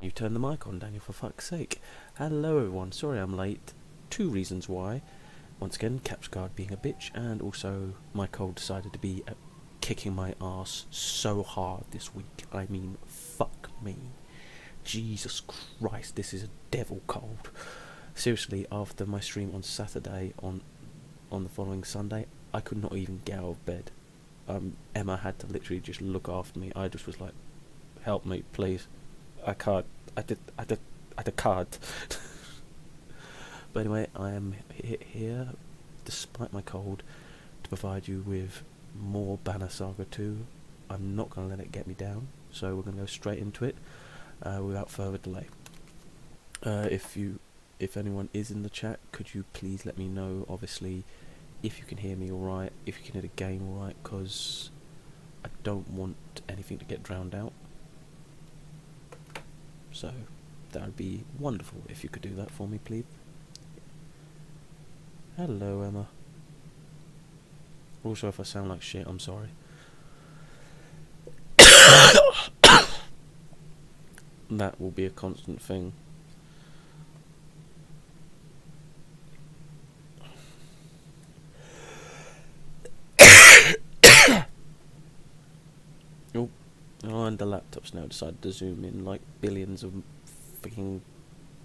You turned the mic on, Daniel, for fuck's sake. Hello everyone, sorry I'm late. 2 reasons why. Once again, Capsguard being a bitch, and also my cold decided to be kicking my ass so hard this week. I mean, fuck me. Jesus Christ, this is a devil cold. Seriously, after my stream on Saturday, on the following Sunday, I could not even get out of bed. Emma had to literally just look after me. I just was like, help me, please. I can't. I can't. But anyway, I am here, despite my cold, to provide you with more Banner Saga 2. I'm not going to let it get me down, so we're going to go straight into it without further delay. If anyone is in the chat, could you please let me know, obviously, if you can hear me alright, if you can hear the game alright, because I don't want anything to get drowned out. So that would be wonderful if you could do that for me, please. Hello, Emma. Also, if I sound like shit, I'm sorry. That will be a constant thing. Oh, and the laptop's now decided to zoom in like billions of freaking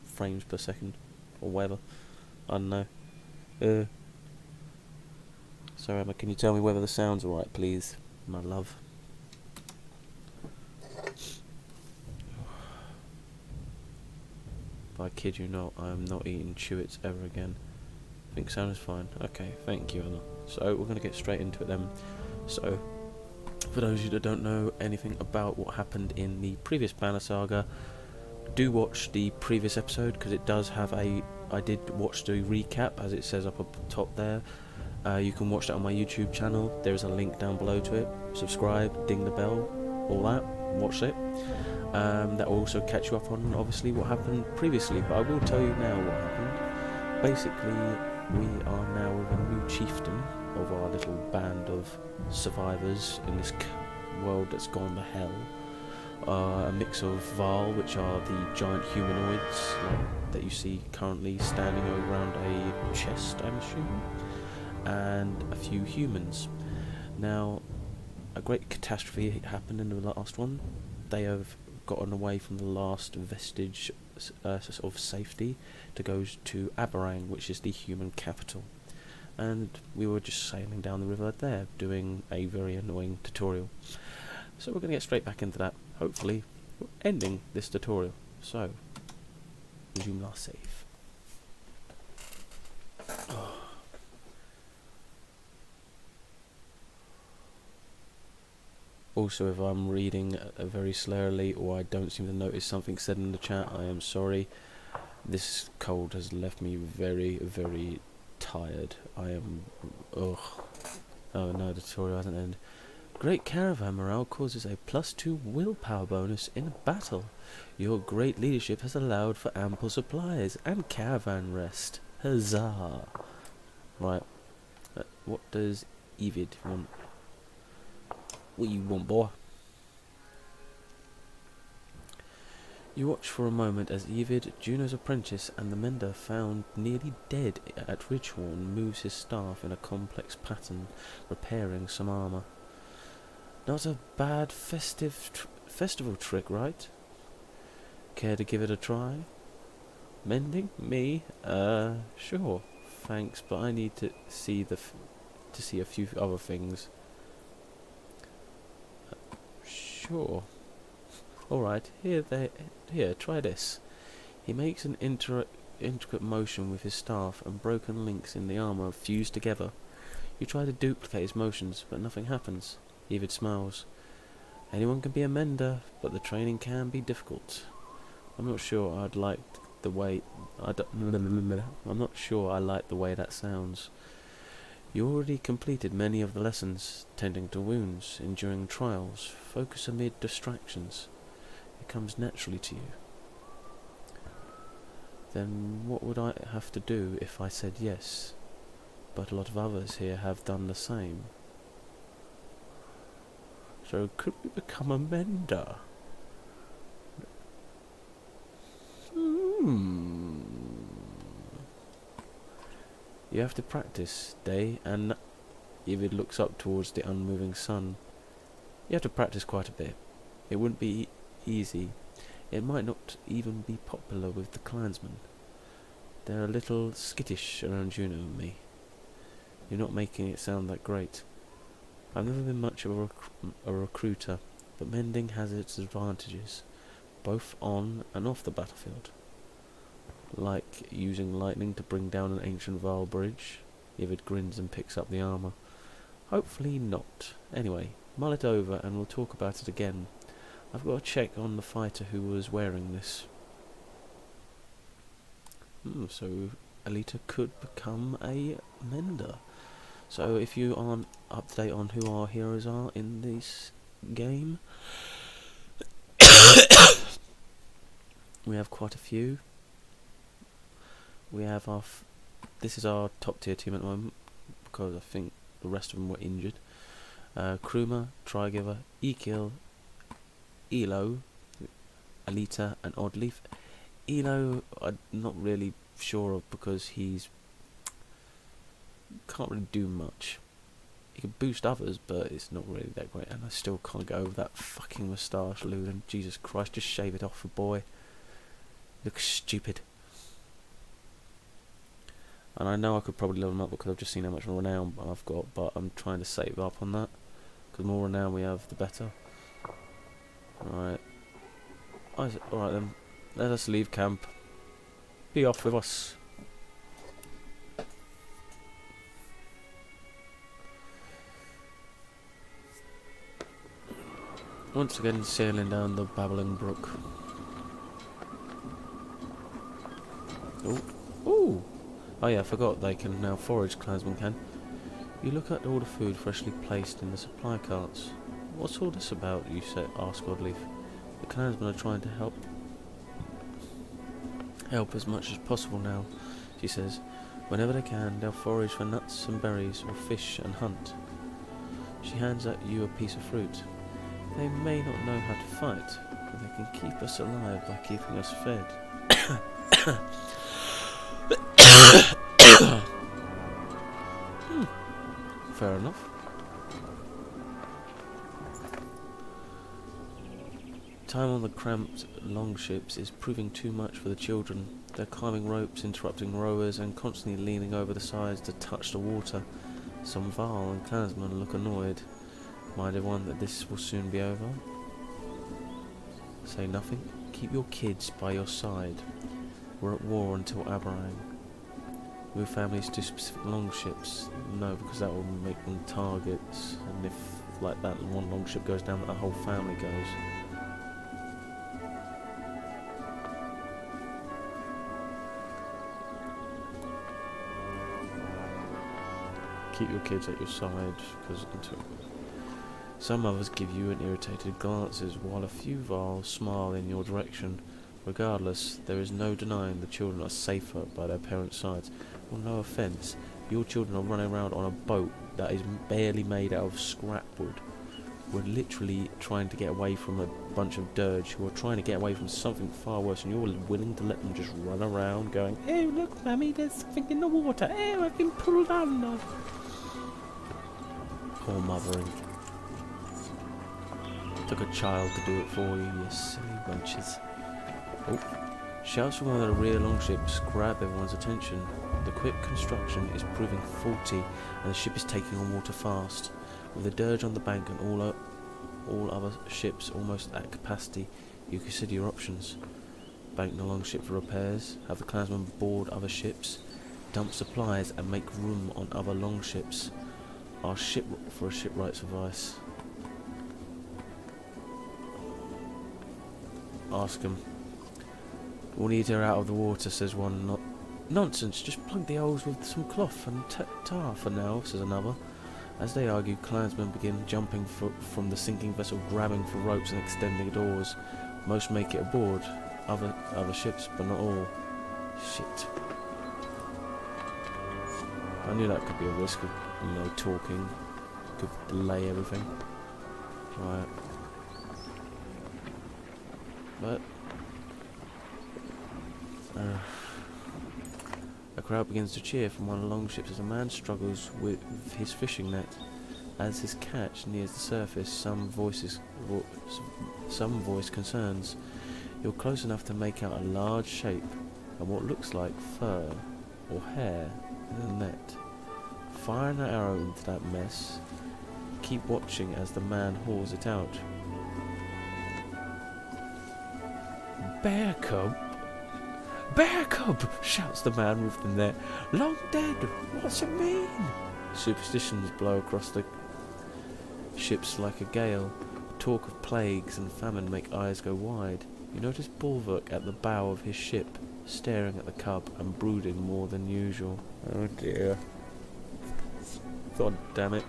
frames per second, or whatever. I don't know. So Emma, can you tell me whether the sound's alright, please, my love? I kid you not, I am not eating Chewits ever again. I think sound is fine. Okay, thank you, Emma. So we're going to get straight into it then. So, for those of you that don't know anything about what happened in the previous Banner Saga, do watch the previous episode, because it does have a... I did watch the recap, as it says up top there. You can watch that on my YouTube channel. There is a link down below to it. Subscribe, ding the bell, all that. Watch it. That will also catch you up on, obviously, what happened previously. But I will tell you now what happened. Basically, we are now with a new chieftain of our little band of survivors in this world that's gone to hell. A mix of Val, which are the giant humanoids that you see currently standing around a chest, I'm assuming, and a few humans. Now, a great catastrophe happened in the last one. They have gotten away from the last vestige of safety to go to Aberrang, which is the human capital. And we were just sailing down the river there, doing a very annoying tutorial. So we're going to get straight back into that. Hopefully, we're ending this tutorial. So, resume our save. Oh. Also, if I'm reading very slowly or I don't seem to notice something said in the chat, I am sorry. This cold has left me very, very tired. I am... Ugh. Oh no, the tutorial hasn't ended. Great caravan morale causes a +2 willpower bonus in a battle. Your great leadership has allowed for ample supplies and caravan rest. Huzzah! Right. What does Evid want? What you want, boy? You watch for a moment as Evid, Juno's apprentice, and the mender found nearly dead at Ridgehorn moves his staff in a complex pattern, repairing some armour. Not a bad festival trick, right? Care to give it a try? Mending? Me? Sure. Thanks, but I need to see a few other things. Sure. Alright, here, try this. He makes an intricate motion with his staff, and broken links in the armour fuse together. You try to duplicate his motions, but nothing happens. Evid smiles. Anyone can be a mender, but the training can be difficult. I'm not sure I like the way that sounds. You already completed many of the lessons, tending to wounds, enduring trials, focus amid distractions. It comes naturally to you. Then what would I have to do if I said yes? But a lot of others here have done the same. So could we become a mender? You have to practice day and night. David looks up towards the unmoving sun. You have to practice quite a bit. It wouldn't be easy. It might not even be popular with the clansmen. They're a little skittish around Juno and me. You're not making it sound that great. I've never been much of a recruiter, but mending has its advantages, both on and off the battlefield. Like using lightning to bring down an ancient Val bridge. Ivid grins and picks up the armour. Hopefully not. Anyway, mull it over and we'll talk about it again. I've got to check on the fighter who was wearing this. So Alita could become a mender. So if you aren't up to date on who our heroes are in this game, we have quite a few. We have our... this is our top tier team at the moment, because I think the rest of them were injured. Kruma, Trigiver, Ekil, Elo, Alita and Oddleaf. Elo I'm not really sure of because he's... can't really do much. He can boost others, but it's not really that great, and I still can't get over that fucking moustache, Luden. Jesus Christ, just shave it off, boy. Looks stupid. And I know I could probably level him up because I've just seen how much renown I've got, but I'm trying to save up on that. Because the more renown we have, the better. Alright. Alright then. Let us leave camp. Be off with us. Once again, sailing down the babbling brook. Ooh! Oh yeah, I forgot they can now forage, clansmen can. You look at all the food freshly placed in the supply carts. What's all this about, you ask Oddleaf. The clansmen are trying to help as much as possible now, she says. Whenever they can, they'll forage for nuts and berries, or fish and hunt. She hands at you a piece of fruit. They may not know how to fight, but they can keep us alive by keeping us fed. Fair enough. Time on the cramped longships is proving too much for the children. They're climbing ropes, interrupting rowers, and constantly leaning over the sides to touch the water. Some Val and clansmen look annoyed. Mind everyone that this will soon be over. Say nothing. Keep your kids by your side. We're at war until Aberang. Move families to specific longships. No, because that will make them targets. And if, like that, one longship goes down, that whole family goes. Keep your kids at your side, because some others give you an irritated glances, while a few Val smile in your direction. Regardless, there is no denying the children are safer by their parents' sides. Well, no offence, your children are running around on a boat that is barely made out of scrap wood. We're literally trying to get away from a bunch of dirge who are trying to get away from something far worse, and you're willing to let them just run around going, "Oh look, Mummy, there's something in the water. Oh, I've been pulled under." Poor mothering. Took a child to do it for you, you silly bunches. Oh. Shouts from one of the rear longships grab everyone's attention. The quick construction is proving faulty, and the ship is taking on water fast. With the dirge on the bank and all other ships almost at capacity, you consider your options. Bank the longship for repairs, have the clansmen board other ships, dump supplies and make room on other longships. Our ship for a shipwright's advice. Ask him. We'll need her out of the water, says one. Nonsense, just plug the holes with some cloth and tar for now, says another. As they argue, clansmen begin jumping from the sinking vessel, grabbing for ropes and extending doors. Most make it aboard, other ships, but not all. Shit. I knew that could be a risk of, talking. Could delay everything. Right. But A crowd begins to cheer from one of the longships as a man struggles with his fishing net. As his catch nears the surface, some voice concerns. You're close enough to make out a large shape and what looks like fur or hair in the net. Fire an arrow into that mess. Keep watching as the man hauls it out. Bear cub! Bear cub! Shouts the man with the net. Long dead! What's it mean? Superstitions blow across the ships like a gale. Talk of plagues and famine make eyes go wide. You notice Bulwark at the bow of his ship, staring at the cub and brooding more than usual. Oh dear. God damn it.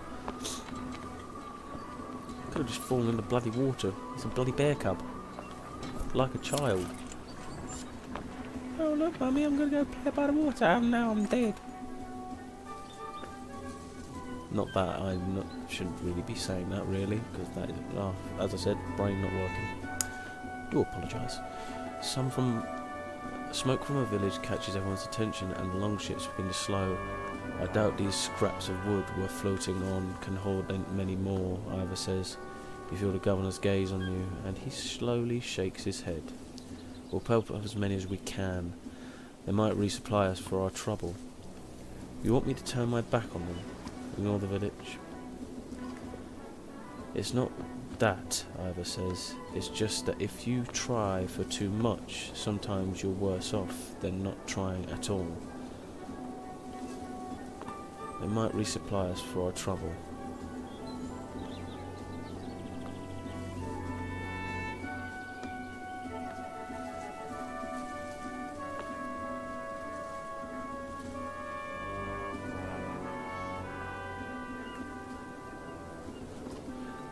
Could have just fallen in the bloody water. It's a bloody bear cub. Like a child. Oh look, mummy, I'm gonna go play by the water and now I'm dead. Not that shouldn't really be saying that really, because that is, as I said, brain not working. Do apologise. Smoke from a village catches everyone's attention and the longships begin to slow. I doubt these scraps of wood we're floating on can hold many more, Ivor says. You feel the governor's gaze on you, and he slowly shakes his head. We'll pelt up as many as we can. They might resupply us for our trouble. You want me to turn my back on them? Ignore the village? It's not that, Ivor says. It's just that if you try for too much, sometimes you're worse off than not trying at all. They might resupply us for our trouble.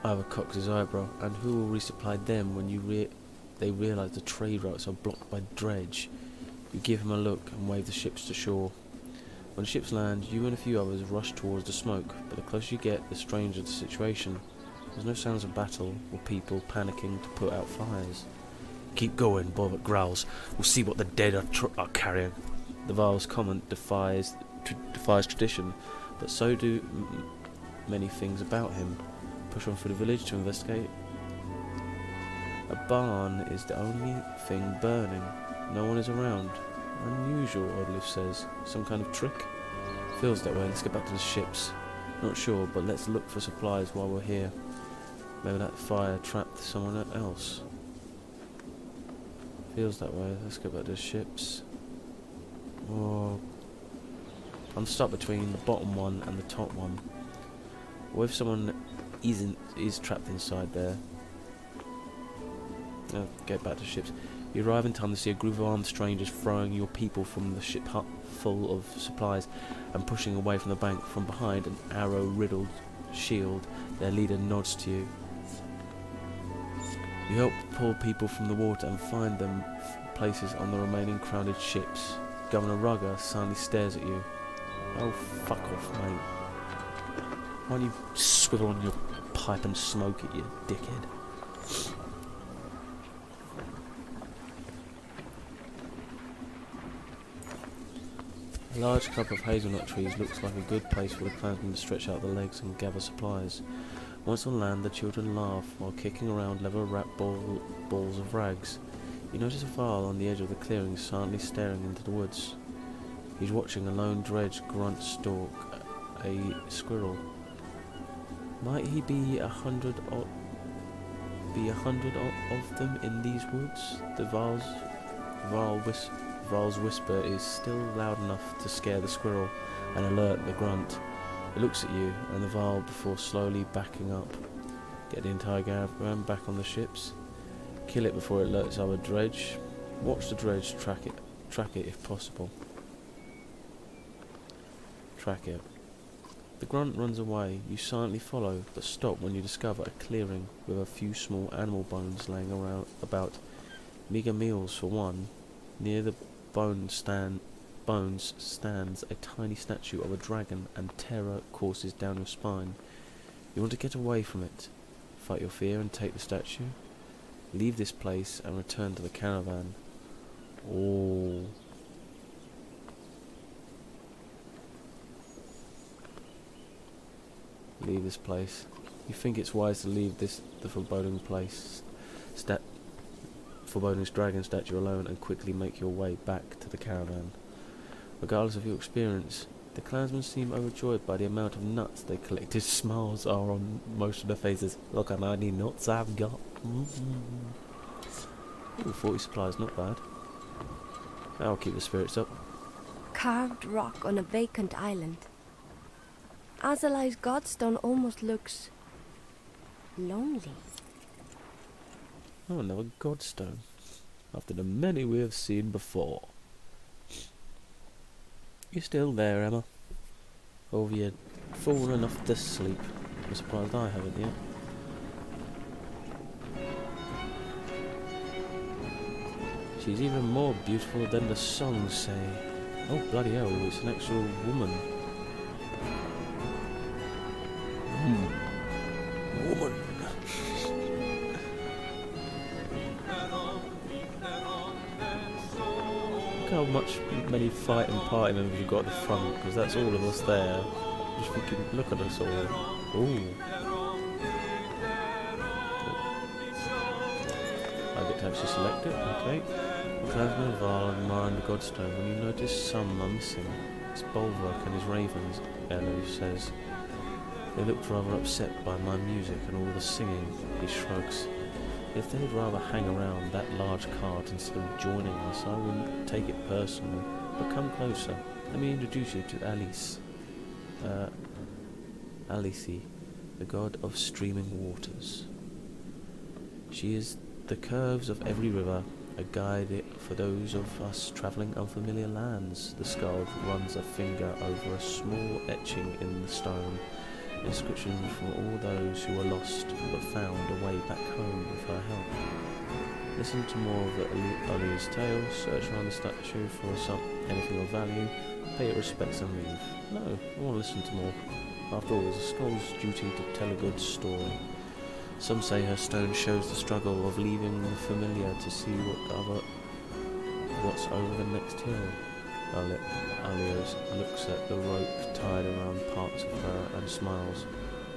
Ivor cocks his eyebrow. And who will resupply them when they realise the trade routes are blocked by dredge? You give him a look and wave the ships to shore. When the ships land, you and a few others rush towards the smoke, but the closer you get, the stranger the situation. There's no sounds of battle or people panicking to put out fires. Keep going, Bulwark growls. We'll see what the dead are carrying. The Varl's comment defies tradition, but so do many things about him. Push on through the village to investigate. A barn is the only thing burning. No one is around. Unusual, Oddliff says. Some kind of trick? Feels that way. Let's get back to the ships. Not sure, but let's look for supplies while we're here. Maybe that fire trapped someone else. Feels that way. Let's get back to the ships. Oh. I'm stuck between the bottom one and the top one. What if someone is trapped inside there? Get back to ships. You arrive in time to see a group of armed strangers throwing your people from the ship hut full of supplies and pushing away from the bank. From behind an arrow-riddled shield, their leader nods to you. You help pull people from the water and find them places on the remaining crowded ships. Governor Rugger silently stares at you. Oh, fuck off, mate. Why don't you swivel on your pipe and smoke it, you dickhead? A large clump of hazelnut trees looks like a good place for the clansmen to stretch out their legs and gather supplies. Once on land, the children laugh while kicking around leather-wrapped balls of rags. You notice a Varl on the edge of the clearing silently staring into the woods. He's watching a lone dredge grunt stalk a squirrel. Might he be 100 of them in these woods? The Varl's whisper is still loud enough to scare the squirrel and alert the grunt. It looks at you and the Varl before slowly backing up. Get the entire caravan back on the ships. Kill it before it alerts our dredge. Watch the dredge, track it if possible. Track it. The grunt runs away. You silently follow, but stop when you discover a clearing with a few small animal bones laying around about. Meagre meals for one. Near the bones stands a tiny statue of a dragon, and terror courses down your spine. You want to get away from it. Fight your fear and take the statue. Leave this place and return to the caravan. Oh, this place. You think it's wise to leave the foreboding foreboding's dragon statue alone and quickly make your way back to the caravan. Regardless of your experience, the clansmen seem overjoyed by the amount of nuts they collected. Smiles are on most of their faces. Look how many nuts I've got. Ooh, 40 supplies, not bad. That'll keep the spirits up. Carved rock on a vacant island. Azalai's godstone almost looks lonely. Oh, another godstone. After the many we have seen before. You still there, Emma? Or have you fallen off to sleep? I'm surprised I haven't yet. She's even more beautiful than the songs say. Oh, bloody hell, it's an actual woman. Woman. Look how many fighting party members you've got at the front, because that's all of us there. Just thinking, look at us all. Ooh. I get to actually select it, okay. The clansmen of Ireland mine the godstone when you notice some are missing. His bulwark and his ravens, Elu says. They looked rather upset by my music and all the singing, he shrugs. If they'd rather hang around that large cart instead of joining us, I wouldn't take it personally. But come closer. Let me introduce you to Alice. Alice, the god of streaming waters. She is the curves of every river, a guide for those of us travelling unfamiliar lands. The skald runs a finger over a small etching in the stone. Inscriptions from all those who were lost but found a way back home with her help. Listen to more of Ali's tale, search around the statue for anything of value, pay your respects and leave. No, I want to listen to more. After all, it's a scholar's duty to tell a good story. Some say her stone shows the struggle of leaving the familiar to see what's over the next hill. Alios looks at the rope tied around parts of her and smiles.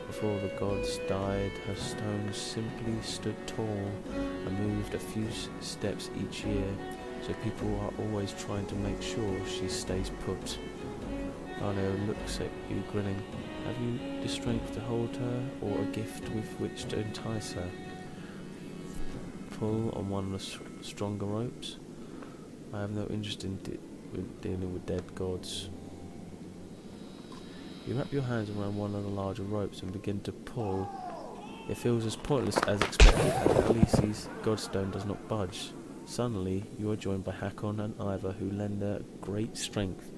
Before the gods died, her stone simply stood tall and moved a few steps each year, so people are always trying to make sure she stays put. Alio looks at you grinning. Have you the strength to hold her, or a gift with which to entice her? Pull on one of the stronger ropes. I have no interest in dealing with dead gods. You wrap your hands around one of the larger ropes and begin to pull. It feels as pointless as expected, as Alice's godstone does not budge. Suddenly, you are joined by Hakon and Ivor, who lend their great strength.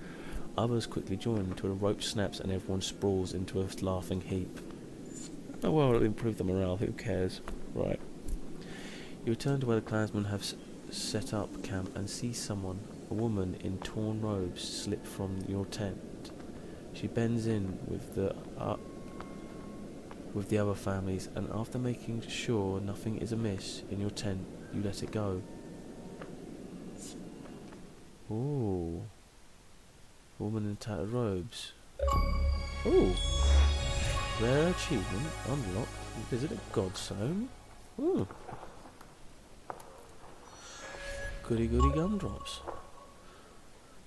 Others quickly join until the rope snaps and everyone sprawls into a laughing heap. Oh well, it'll improve the morale, who cares? Right. You return to where the clansmen have set up camp and see someone, a woman in torn robes, slip from your tent. She bends in with the other families, and after making sure nothing is amiss in your tent, you let it go. Ooh. Woman in tattered robes. Ooh. Rare achievement unlocked. Visit a god's home. Ooh. Goody goody gumdrops.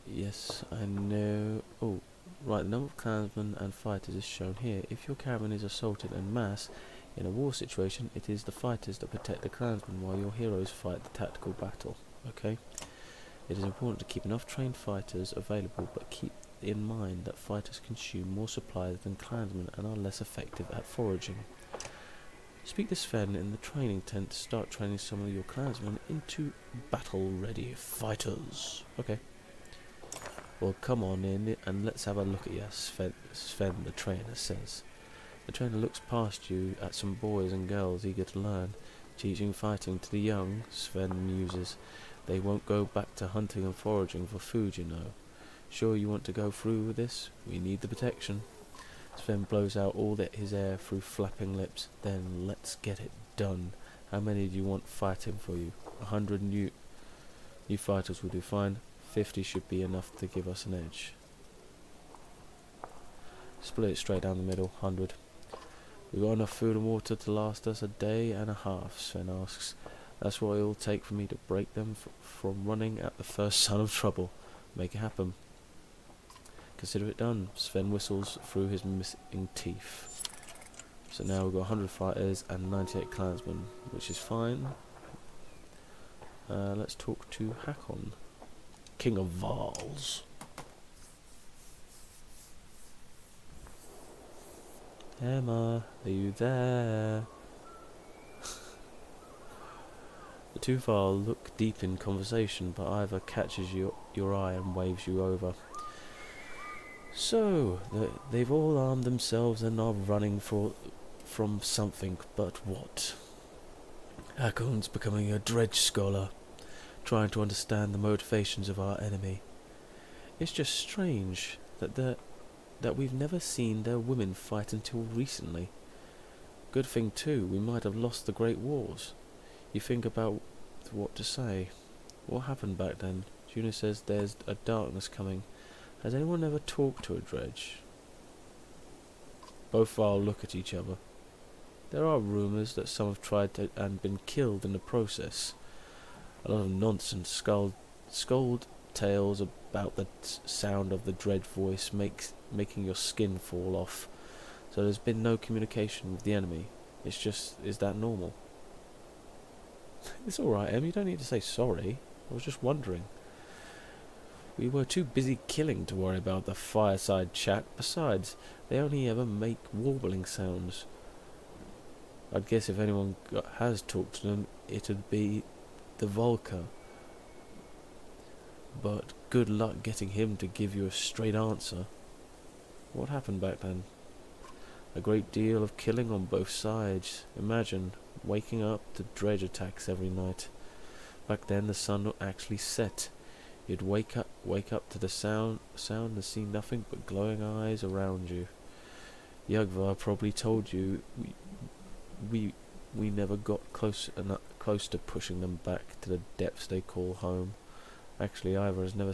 Yes, I know. Oh, right, the number of clansmen and fighters is shown here. If your caravan is assaulted en masse in a war situation, it is the fighters that protect the clansmen while your heroes fight the tactical battle. Okay? It is important to keep enough trained fighters available, but keep in mind that fighters consume more supplies than clansmen and are less effective at foraging. Speak to Sven in the training tent to start training some of your clansmen into battle-ready fighters. Okay. Well, come on in and let's have a look at you, Sven, the trainer says. The trainer looks past you at some boys and girls eager to learn. Teaching fighting to the young, Sven muses. They won't go back to hunting and foraging for food, you know. Sure you want to go through with this? We need the protection. Sven blows out all his air through flapping lips. Then let's get it done. How many do you want fighting for you? 100 new fighters will do fine. 50 should be enough to give us an edge. Split it straight down the middle. 100. We've got enough food and water to last us a day and a half, Sven asks. That's what it'll take for me to break them from running at the first sign of trouble. Make it happen. Consider it done. Sven whistles through his missing teeth. So now we've got 100 fighters and 98 clansmen, which is fine. Let's talk to Hakon, King of Vals. Emma, are you there? The two Val look deep in conversation, but Ivor catches your eye and waves you over. So, they've all armed themselves and are running from something, but what? Hakon's becoming a dredge scholar, trying to understand the motivations of our enemy. It's just strange that we've never seen their women fight until recently. Good thing too, we might have lost the Great Wars. You think about what to say. What happened back then? Juno says there's a darkness coming. Has anyone ever talked to a dredge? Both Val look at each other. There are rumours that some have tried to and been killed in the process. A lot of nonsense, scold tales about the sound of the dredge voice making your skin fall off. So there's been no communication with the enemy. It's just, is that normal? It's alright, Em, you don't need to say sorry. I was just wondering. We were too busy killing to worry about the fireside chat. Besides, they only ever make warbling sounds. I'd guess if anyone has talked to them, it'd be the Volker. But good luck getting him to give you a straight answer. What happened back then? A great deal of killing on both sides. Imagine waking up to dredge attacks every night. Back then the sun would actually set. You'd wake up to the sound and see nothing but glowing eyes around you. Yugvar probably told you we never got close to pushing them back to the depths they call home. Actually, Ivor has never.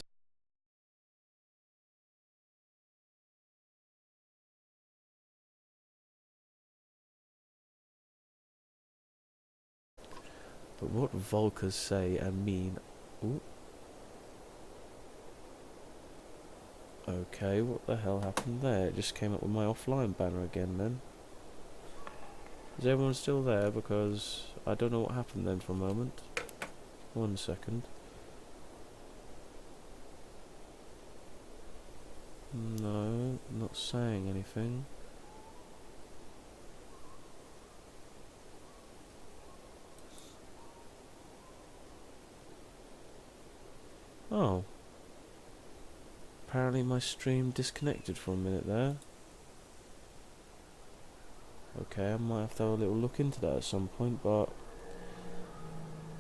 But what Volkers say and mean. Ooh. Okay, what the hell happened there? It just came up with my offline banner again then. Is everyone still there? Because I don't know what happened then for a moment. 1 second. No, not saying anything. Oh. Apparently my stream disconnected for a minute there. Okay, I might have to have a little look into that at some point, but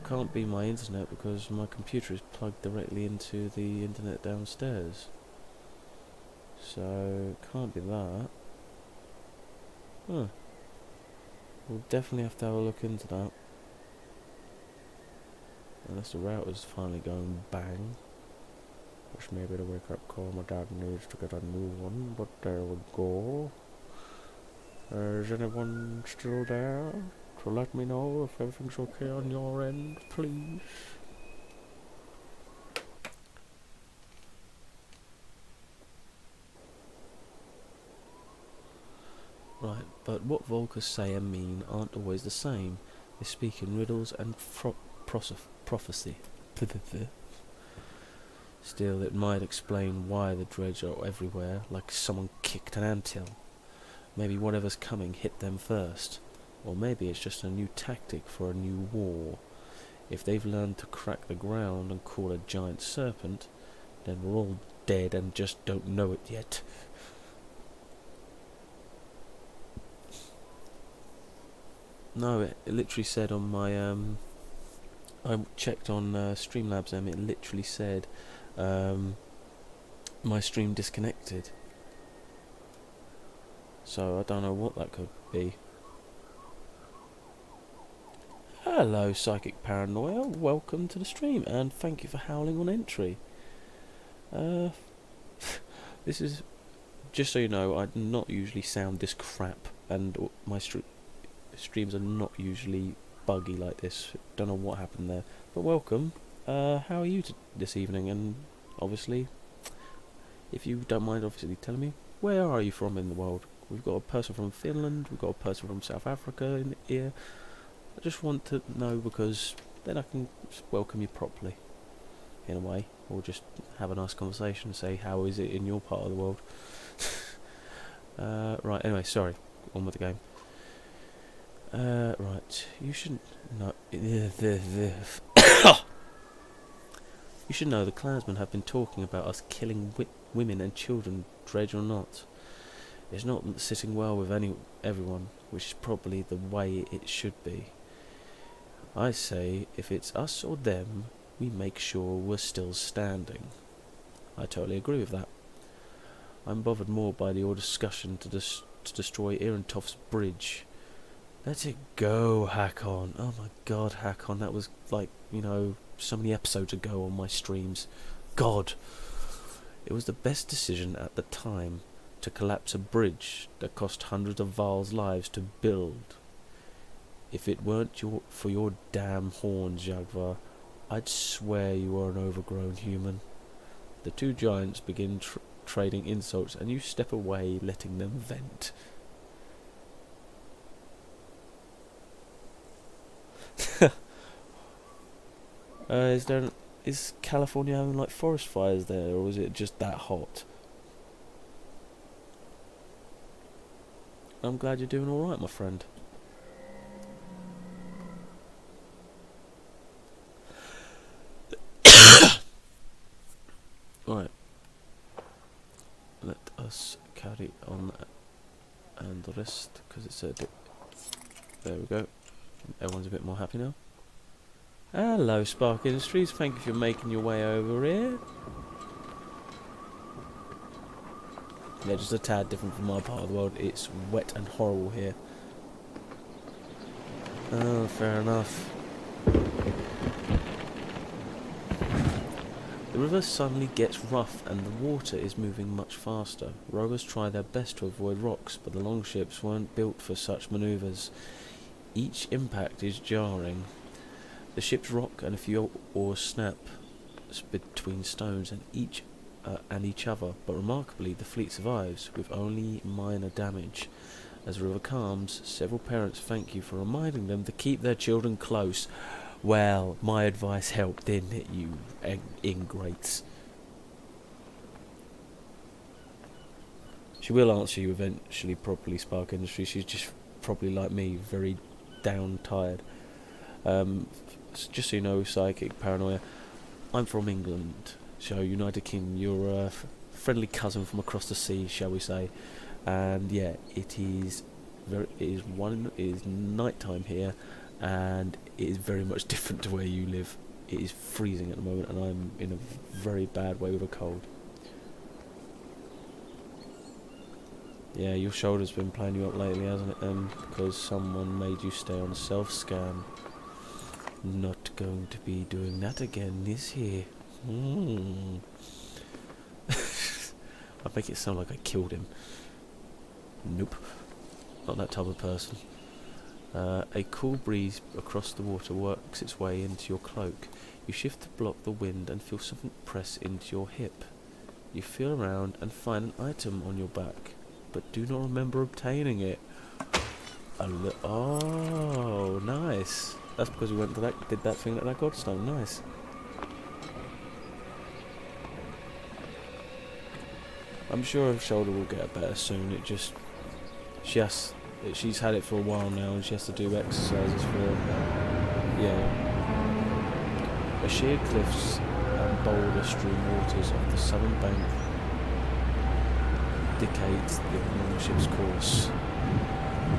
can't be my internet because my computer is plugged directly into the internet downstairs. So, can't be that. Huh. We'll definitely have to have a look into that. Unless the router's finally going bang. Which may be the wake-up call my dad needs to get a new one, but there we go. Is anyone still there to let me know if everything's okay on your end, please? Right, but what Volkers say and mean aren't always the same. They speak in riddles and prophecy. Still, it might explain why the dredge are everywhere, like someone kicked an anthill. Maybe whatever's coming hit them first. Or maybe it's just a new tactic for a new war. If they've learned to crack the ground and call a giant serpent, then we're all dead and just don't know it yet. No, it literally said on my I checked on Streamlabs and it literally said my stream disconnected. So I don't know what that could be. Hello, Psychic Paranoia. Welcome to the stream and thank you for howling on entry. This is, just so you know, I do not usually sound this crap and my streams are not usually buggy like this. Don't know what happened there, but welcome. How are you this evening? And obviously, if you don't mind, obviously telling me, where are you from in the world? We've got a person from Finland, we've got a person from South Africa in here. I just want to know, because then I can welcome you properly, in a way, or just have a nice conversation and say, how is it in your part of the world? Right, anyway, sorry, on with the game. Right, you should know. You should know the clansmen have been talking about us killing women and children, dredge or not. It's not sitting well with everyone, which is probably the way it should be. I say, if it's us or them, we make sure we're still standing. I totally agree with that. I'm bothered more by your discussion to destroy Irentoft's bridge. Let it go, Hakon. Oh my god, Hakon, that was like, so many episodes ago on my streams. God. It was the best decision at the time to collapse a bridge that cost hundreds of Val's lives to build. If it weren't for your damn horns, Jagvar, I'd swear you are an overgrown human. The two giants begin trading insults, and you step away, letting them vent. Is California having like forest fires there, or is it just that hot? I'm glad you're doing alright, my friend. Right. Let us carry on and rest, because it's a bit... There we go. Everyone's a bit more happy now. Hello, Spark Industries. Thank you for making your way over here. They're just a tad different from my part of the world. It's wet and horrible here. Oh, fair enough. The river suddenly gets rough and the water is moving much faster. Rowers try their best to avoid rocks, but the longships weren't built for such manoeuvres. Each impact is jarring. The ships rock and a few oars snap between stones and each other, but remarkably the fleet survives, with only minor damage. As the river calms, several parents thank you for reminding them to keep their children close. Well, my advice helped, didn't it, you ingrates? She will answer you eventually properly, Spark Industry. She's just probably like me, very down, tired. Just so you know, psychic paranoia, I'm from England, so United Kingdom. You're a friendly cousin from across the sea, shall we say? And yeah, it is night time here, and it is very much different to where you live. It is freezing at the moment, and I'm in a very bad way with a cold. Yeah, your shoulder's been playing you up lately, hasn't it? Because someone made you stay on self-scan. Not going to be doing that again, is he? I make it sound like I killed him. Nope. Not that type of person. A cool breeze across the water works its way into your cloak. You shift to block the wind and feel something press into your hip. You feel around and find an item on your back, but do not remember obtaining it. Oh, nice. That's because we went to did that thing at that godstone. Nice. I'm sure her shoulder will get better soon. It just... She's had it for a while now, and she has to do exercises for it. Yeah. The sheer cliffs and boulder-strewn waters of the southern bank dictate the longship's course.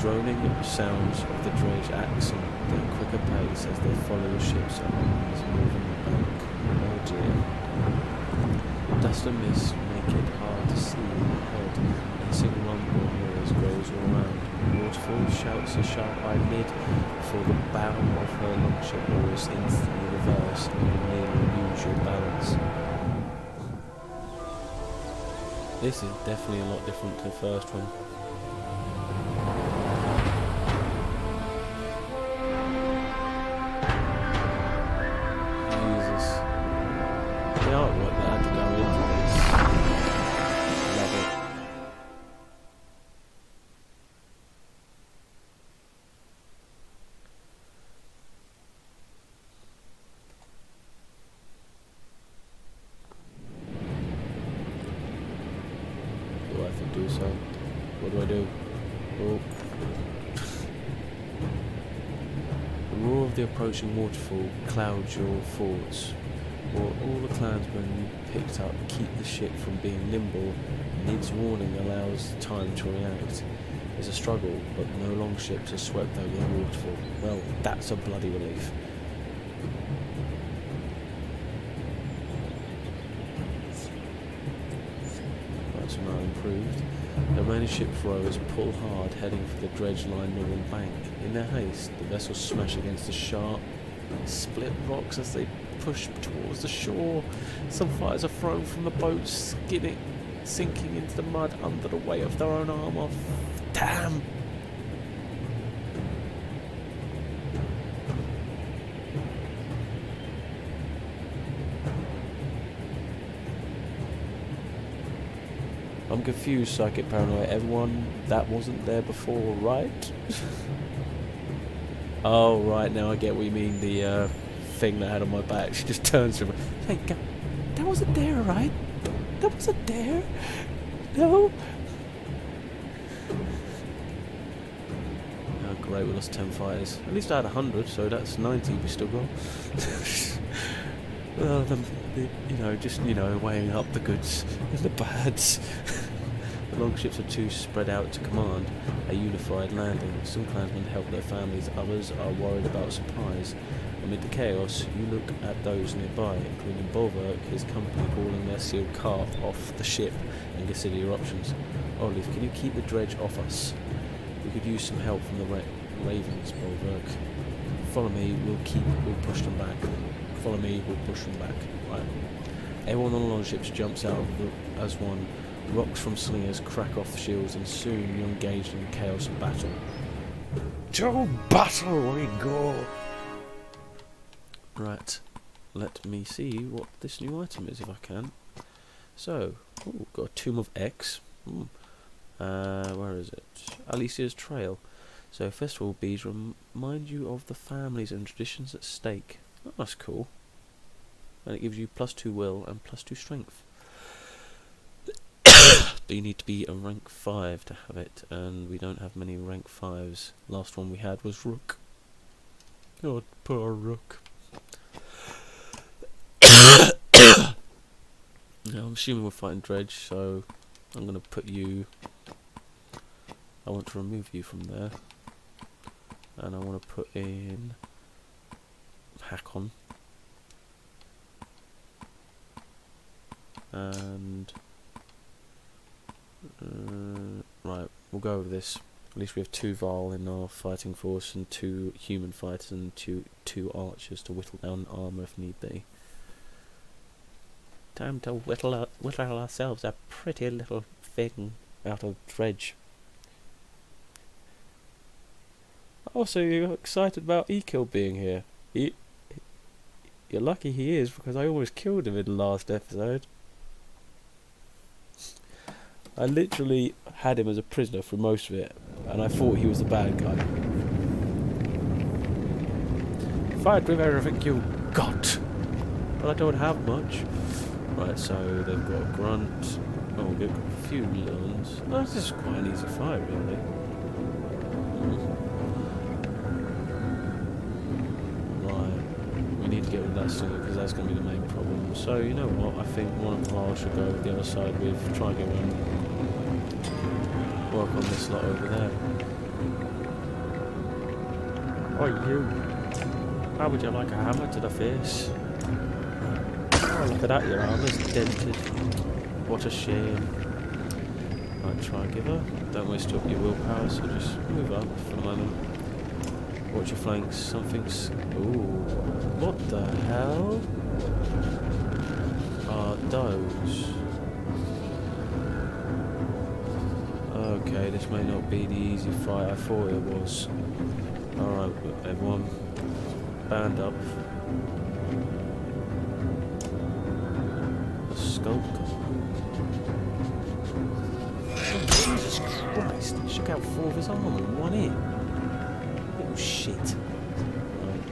Droning sounds of the dredge acts on their quicker pace as they follow the ships along this northern bank. Oh dear. Dust and mist make it hard to see ahead. A single rumble noise grows all around. Waterfall shouts a sharp-eyed mid before the bow of her longship oars instantly reverse and nearly lose your balance. This is definitely a lot different to the first one. do so. What do I do? Oh. The roar of the approaching waterfall clouds your thoughts. While all the clansmen picked up keep the ship from being nimble, Nid's warning allows time to react. There's a struggle, but no longships are swept over the waterfall. Well, that's a bloody relief. That's now improved. The remaining ship's rowers pull hard, heading for the dredge-lined northern bank. In their haste, the vessels smash against the sharp, split rocks as they push towards the shore. Some fighters are thrown from the boat, sinking into the mud under the weight of their own armour. Damn! I'm confused, Psychic Paranoia. Everyone that wasn't there before, right? Oh, right, now I get what you mean. The thing that I had on my back, she just turns to me. Hey, God, that wasn't there, right? That wasn't there? No? Oh, great, we lost 10 fighters. At least I had 100, so that's 90 we still got. Well, weighing up the goods and the bads. The longships are too spread out to command a unified landing. Some clansmen help their families, others are worried about supplies. Amid the chaos, you look at those nearby, including Bolverk, his company hauling their sealed calf off the ship, and consider your options. Olive, can you keep the dredge off us? We could use some help from the Ravens, Bolverk. Follow me, we'll push them back. Follow me, we'll push them back. Right. Everyone on the longships jumps out as one. Rocks from slingers crack off shields, and soon you're engaged in the chaos of battle. To battle we go! Right, let me see what this new item is if I can. So, got a Tomb of X. Where is it? Alicia's Trail. So, festival beads remind you of the families and traditions at stake. Oh, that's cool. And it gives you +2 will and +2 strength. But you need to be a rank 5 to have it, and we don't have many rank 5s. Last one we had was Rook. God, poor Rook. Now, I'm assuming we're fighting Dredge, so I'm going to put you... I want to remove you from there. And I want to put in... Hakon. And... right, we'll go with this. At least we have 2 Varl in our fighting force, and 2 human fighters, and two archers to whittle down armour if need be. Time to whittle ourselves a pretty little thing out of Dredge. Oh, so you're excited about Ekil being here? You're lucky he is, because I almost killed him in the last episode. I literally had him as a prisoner for most of it, and I thought he was the bad guy. Fight with everything you got, but I don't have much. Right, so they've got Grunt. Oh, we've got a few little ones. Oh, this is quite an easy fight, really. Right, we need to get rid of that stinger because that's going to be the main problem. So, you know what? I think one of ours should go with the other side with try and get one. Work on this lot over there. Oh, you. How would you like a hammer to the face? Oh, look at that, your armor's dented. What a shame. Right, try give her. Don't waste up your willpower, so just move up for the moment. Watch your flanks. Something's... Ooh. What the hell are those? Okay, this may not be the easy fight I thought it was. Alright, everyone. Band up. A skulk. Oh, Jesus Christ. He shook out 4 of his armour in one hit. Little shit. Right.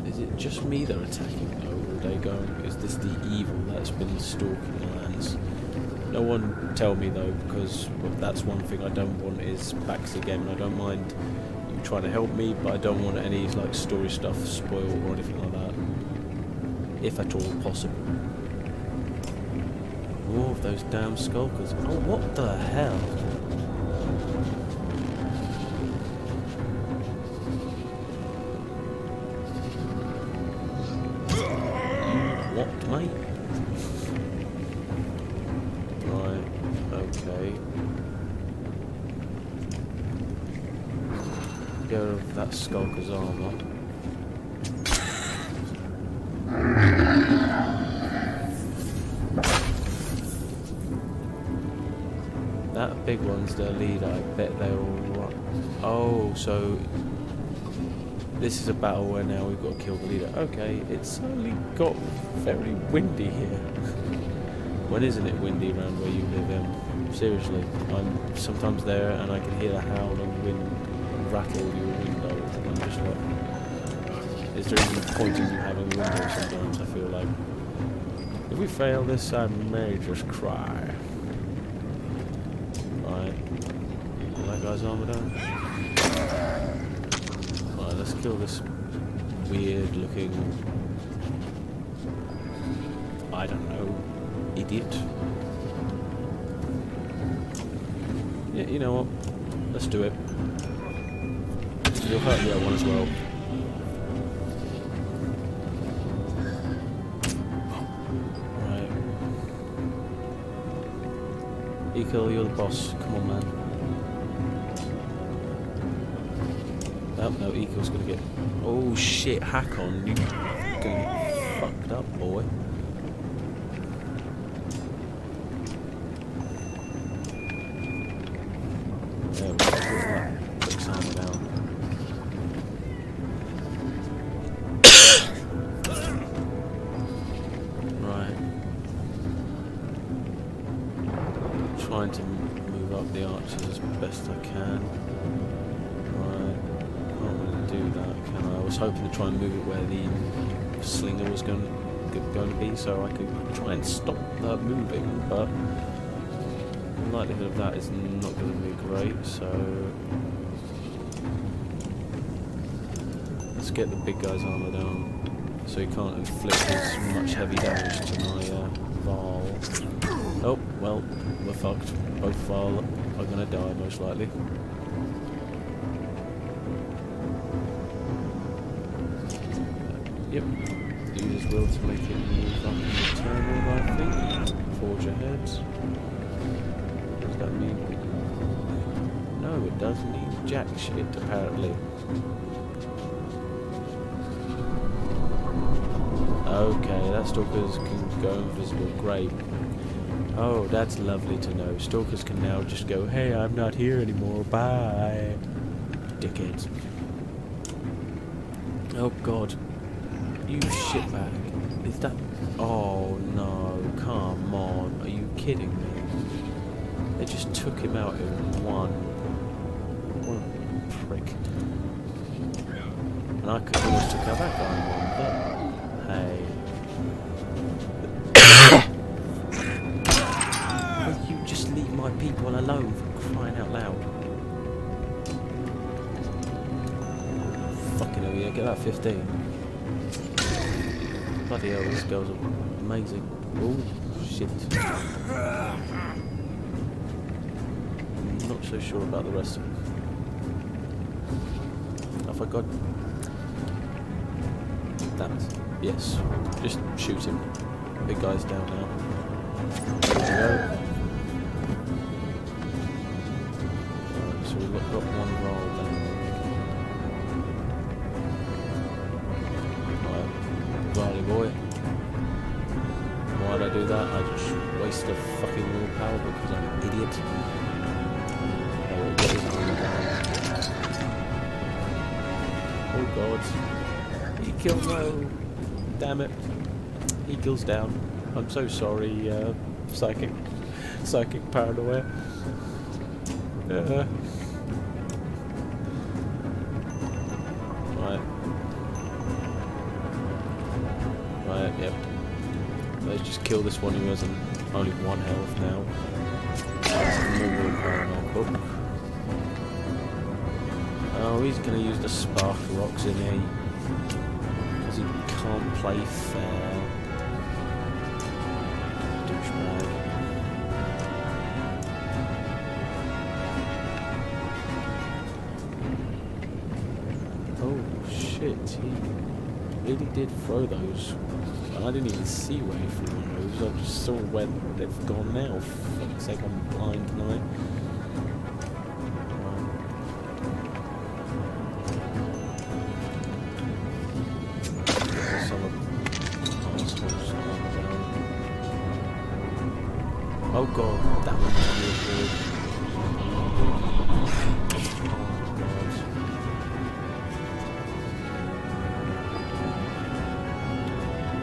Is it just me they're attacking? No. day going? Is this the evil that's been stalking the lands? No one tell me though, because that's one thing I don't want is backs again. I don't mind you trying to help me, but I don't want any like story stuff spoiled or anything like that, if at all possible. More of those damn skulkers. Oh, what the hell? What, mate? Right, okay. Get rid of that skulker's armour. That big one's their leader, I bet they're all right. Oh, so this is a battle where now we've got to kill the leader. Okay, it's only got very windy here. When isn't it windy around where you live, seriously, I'm sometimes there and I can hear the howling wind rattle your window and I'm just like, is there even a point in you having a window sometimes, I feel like. If we fail this, I may just cry. Right, that guy's armor down. Right, let's kill this weird looking, I don't know, idiot. Yeah, you know what? Let's do it. You'll hurt the other one as well. Right. Eco, you're the boss. Come on, man. Oh, no, Eco's gonna get... Oh, shit, Hakon. You're gonna get fucked up, boy. There we go. Put that armor down. Right. Trying to move up the archers as best I can. Right. Can't really do that, can I? I was hoping to try and move it where the slinger was going to be, so I could try and stop that moving, but the likelihood of that is not going to be great, so let's get the big guy's armor down so he can't inflict as much heavy damage to my Varl. Oh, well, we're fucked. Both Varl are going to die most likely. Yep. Use his will to make it move up in the terminal, I think. Forge ahead. What does that mean? No, it doesn't mean jack shit, apparently. Okay, that stalkers can go invisible. Great. Oh, that's lovely to know. Stalkers can now just go, hey, I'm not here anymore. Bye. Dickheads. Oh, God. You shitbag. Is that... Oh, no. Come on. Are you kidding me? They just took him out in one. What a prick. And I could almost took out that guy in one, but... Hey. Will you just leave my people alone for crying out loud? Fucking hell, yeah. Get that 15. Bloody hell, this girl's amazing. Oh, shit. I'm not so sure about the rest of them. Have I got... Damn it. Yes. Just shoot him. Big guy's down now. There we go. Alright, so we've got one roll down. Barley boy. Why'd I do that? I just wasted fucking willpower because I'm an idiot. Oh, we'll get his armor down. Oh god. He killed no. Damn it. He kills down. I'm so sorry, psychic paranoia. Right. Right, yep. Let's just kill this one who has only 1 health now. That's a normal paranoid book. Oh, he's going to use the spark rocks in here. Because he can't play fair. Douchebag. Oh shit, he really did throw those. And I didn't even see where he threw those. I just saw where they've gone now. For fuck's sake, I'm blind tonight. Oh god, that one's really good. Oh god.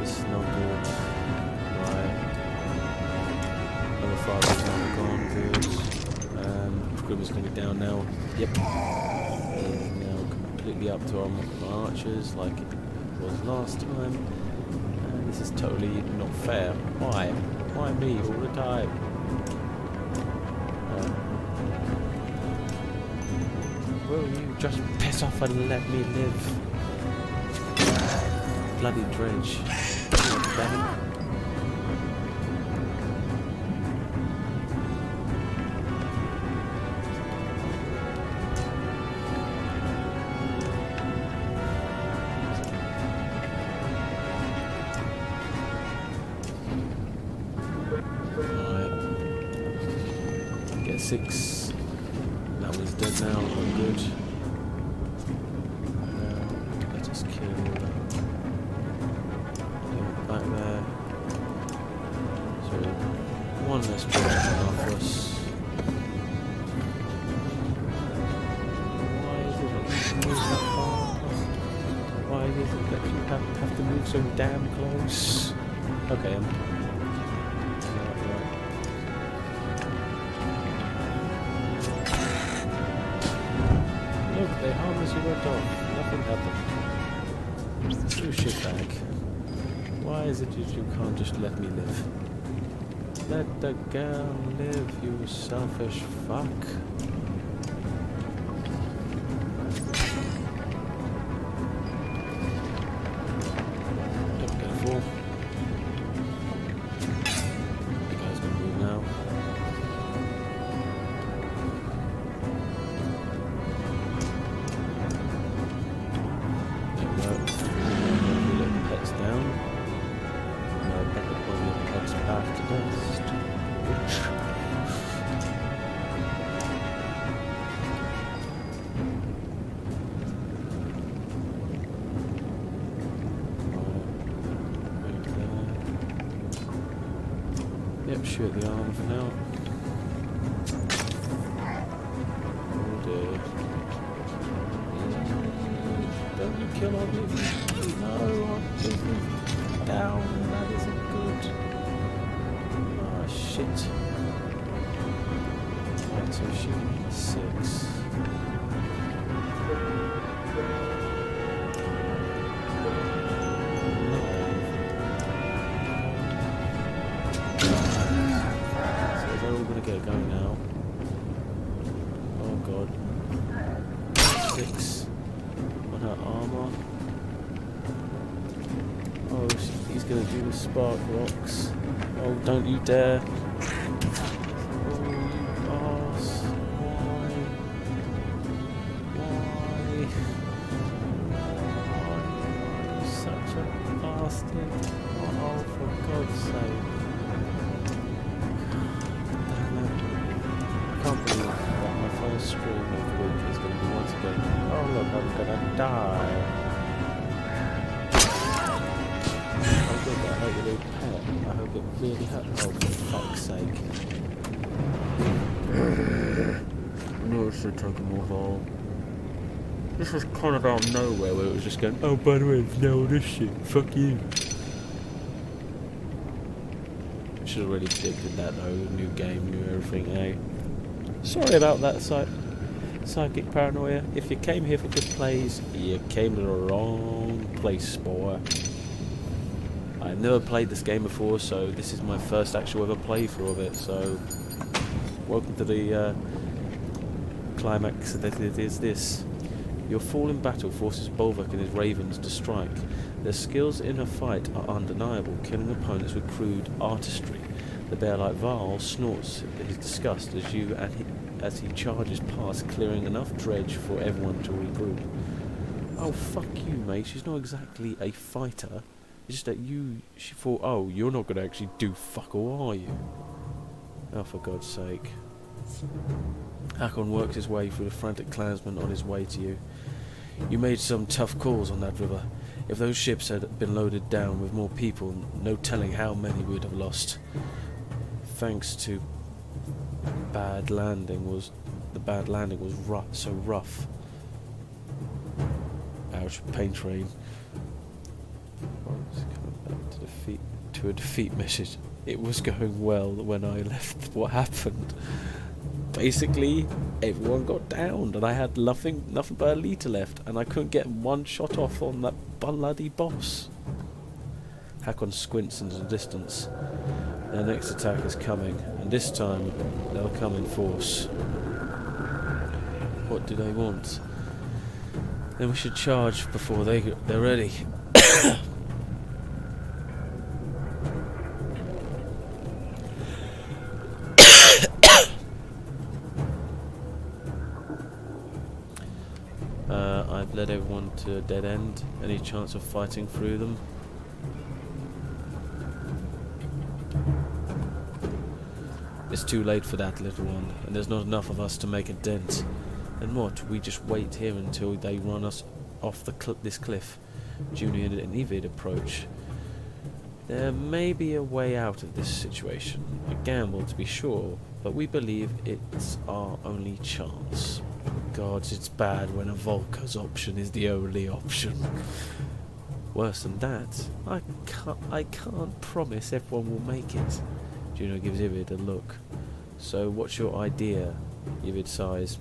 This is not good. Right. Number 5 is now gone, good. Grimmer's gonna be down now. Yep. He's now completely up to our archers like it was last time. And this is totally not fair. Why? Why me all the time? Will you just piss off and let me live? Bloody dredge. Damn it. Get 6. That one's dead now. I'm good. Now let us kill him back there. So 1 less dredge coming after us. Why is it that you move that far? Why is it that you have to move so damn close? Okay, Look, they harmlessly went off. Nothing happened. You shitbag. Why is it that you can't just let me live? Let the girl live, you selfish fuck. Yep, careful. The guy's gonna move now. Yep, shoot the arm for now. Oh dear. Don't you kill on me? No, this is down. That isn't good. Oh shit. Right, so shooting 6. Get going now. Oh god. 6 on her armor. Oh, he's gonna do the spark rocks. Oh, don't you dare. Oh, you ass. Why? Why are you such a bastard? Oh, for God's sake. I can't believe that my first stream of the week is going to be once again. Oh look, I'm going to die. Oh good, I hope you do pet. I hope it really hurts. Oh for fuck's sake. No, it should take more vol. This was kind of out of nowhere where it was just going, oh by the way, no this shit, fuck you. Should have really predicted that though, new game, new everything, eh? Sorry about that, psychic paranoia. If you came here for good plays, you came to the wrong place, boy. I've never played this game before, so this is my first actual ever playthrough of it, so welcome to the climax that it is this. Your fall in battle forces Bolvik and his ravens to strike. Their skills in a fight are undeniable, killing opponents with crude artistry. The bear-like Varl snorts his disgust as he charges past, clearing enough dredge for everyone to regroup. Oh, fuck you, mate. She's not exactly a fighter. It's just that she thought, oh, you're not going to actually do fuck all, are you? Oh, for God's sake. Hakon works his way through the frantic clansmen on his way to you. You made some tough calls on that river. If those ships had been loaded down with more people, no telling how many we'd have lost. Thanks to the bad landing was so rough. Ouch, pain train. Coming back to a defeat message. It was going well when I left. What happened? Basically, everyone got downed, and I had nothing but a litre left, and I couldn't get one shot off on that bloody boss. Hakon squints into the distance. Their next attack is coming, and this time they'll come in force. What do they want? Then we should charge before they're ready. I've led everyone to a dead end. Any chance of fighting through them? It's too late for that, little one, and there's not enough of us to make a dent. And what, we just wait here until they run us off this cliff? Junior and Evid approach. There may be a way out of this situation. A gamble, to be sure, but we believe it's our only chance. Gods, it's bad when a Volker's option is the only option. Worse than that, I can't promise everyone will make it. Juno gives Ivid a look. So what's your idea? Ivid sighs.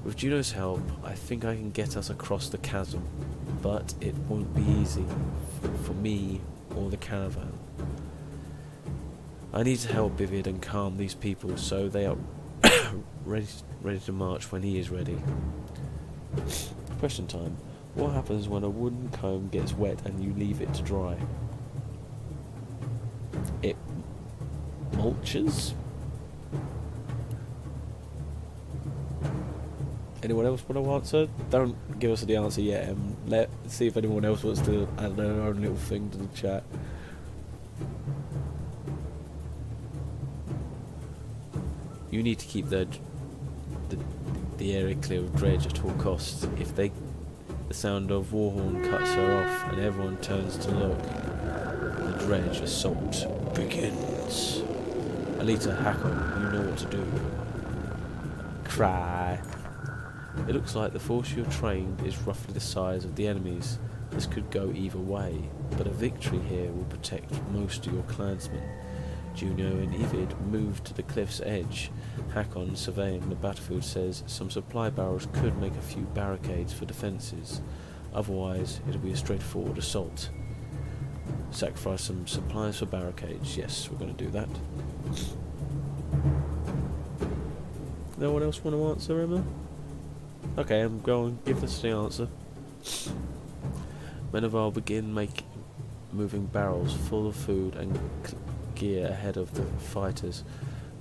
With Juno's help, I think I can get us across the chasm, but it won't be easy for me or the caravan. I need to help Ivid and calm these people so they are ready to march when he is ready. Question time. What happens when a wooden comb gets wet and you leave it to dry? It mulches? Anyone else want to answer? Don't give us the answer yet, and let's see if anyone else wants to add their own little thing to the chat. You need to keep the area clear of dredge at all costs. If the sound of Warhorn cuts her off and everyone turns to look, the dredge assault begins. Alita, Hakon, you know what to do. Cry. It looks like the force you have trained is roughly the size of the enemy's. This could go either way, but a victory here will protect most of your clansmen. Juno and Ivid move to the cliff's edge. Hakon, surveying the battlefield, says some supply barrels could make a few barricades for defences. Otherwise, it'll be a straightforward assault. Sacrifice some supplies for barricades. Yes, we're going to do that. No one else want to answer, Emma? Okay, I'm going. Give us the answer. Men of Ar begin moving barrels full of food and gear ahead of the fighters.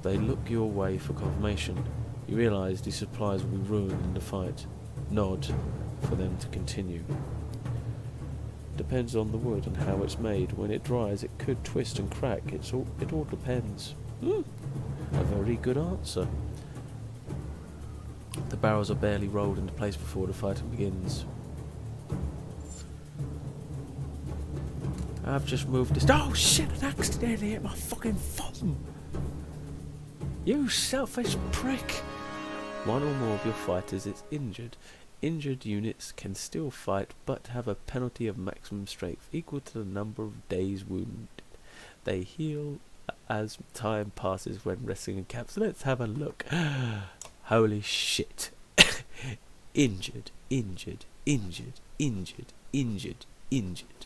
They look your way for confirmation. You realise these supplies will be ruined in the fight. Nod for them to continue. Depends on the wood and how it's made. When it dries, it could twist and crack. It all depends. A very good answer. The barrels are barely rolled into place before the fighting begins. I've just moved this. Oh shit! An accidentally hit my fucking thumb. You selfish prick! One or more of your fighters is injured. Injured units can still fight, but have a penalty of maximum strength equal to the number of days wounded. They heal as time passes when resting in camp. So let's have a look. Holy shit. Injured, injured, injured, injured, injured, injured.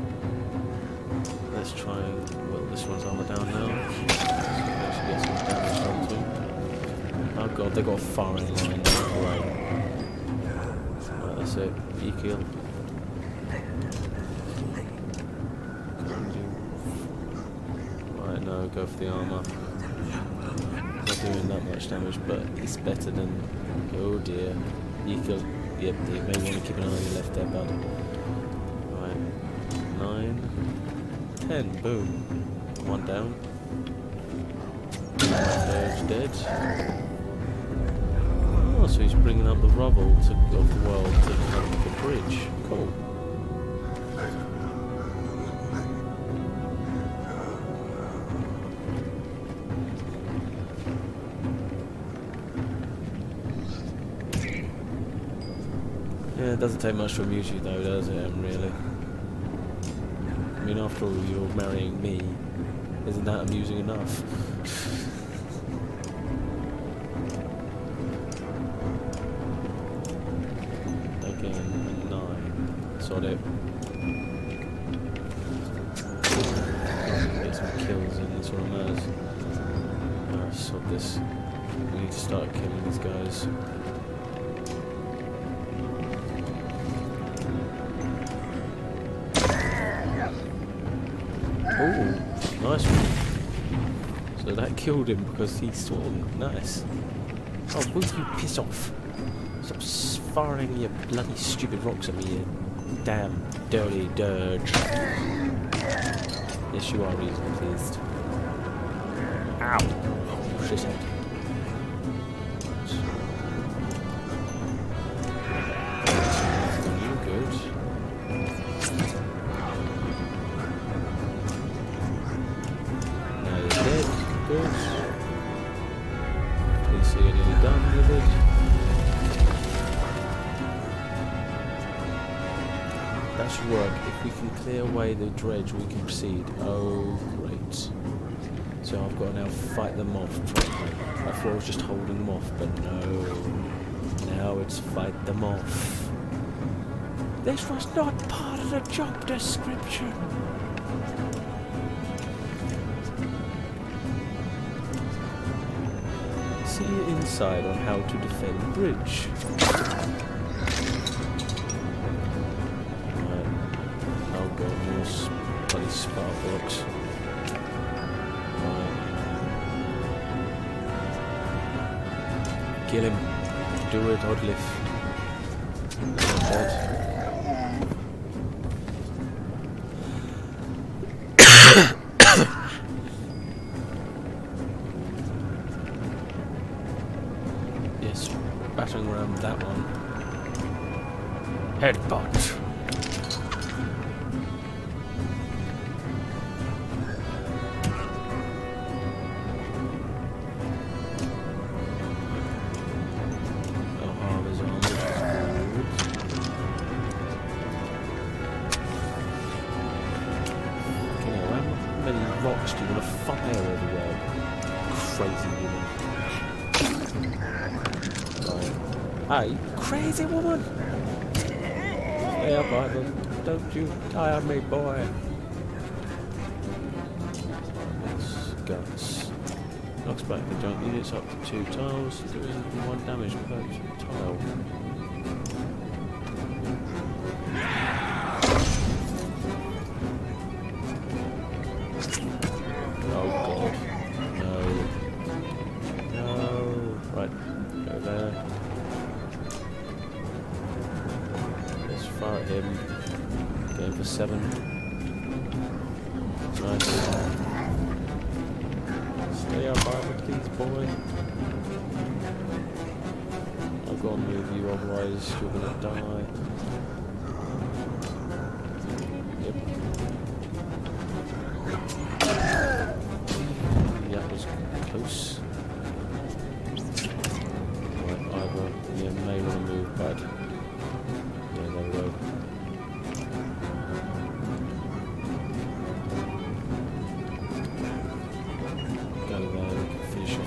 let's try and whittle this one's armor down now. Actually get some damage onto him. Oh god, they got a firing line. Right. Right, that's it. E-kill. Right, no, go for the armor. Not doing that much damage, but it's better than... Oh dear. E-kill. Yep, you may want to keep an eye on your left there, bud. Right. 9. 10. Boom. One down. Third's dead. Oh, so he's bringing up the rubble of the world to make a bridge. Cool. Yeah, it doesn't take much to amuse you though, does it, really? I mean, after all, you're marrying me. Isn't that amusing enough? Again, 9. Sod it. Get some kills in, that's what matters. Ah, sod this. We need to start killing these guys. Oh, nice one. So that killed him because he swung. Nice. Oh, will you piss off? Stop firing your bloody stupid rocks at me, you damn dirty dirge. Yes, you are reasonably pleased. Ow! Shithead. You good? Dead. Good. Please see you're nearly done with it. That should work. If we can clear away the dredge, we can proceed. Oh, great. So I've got to now fight them off properly. I thought I was just holding them off, but no. Now it's fight them off. This was not part of the job description. See inside on how to defend bridge. Right. Oh god, more bloody sparklocks. Right. Kill him. Do it, Odliff. Dead. Yes, battering around that one. Headbutt. Oh, there's armor. Okay, how many rocks do you want to fire everywhere? Crazy woman. Hey, crazy woman! Stay up, Ivan. Don't you die on me, boy. Guts. Knocks back the junk units up to 2 tiles, doing 1 damage per tile. Oh god. No. No. Right, go there. Fire at him. Going for 7. Nice. Stay up, Barbara, please, boy. I've got to move you, otherwise you're gonna die. Yep. That was close. Right, either you may want to move, bud.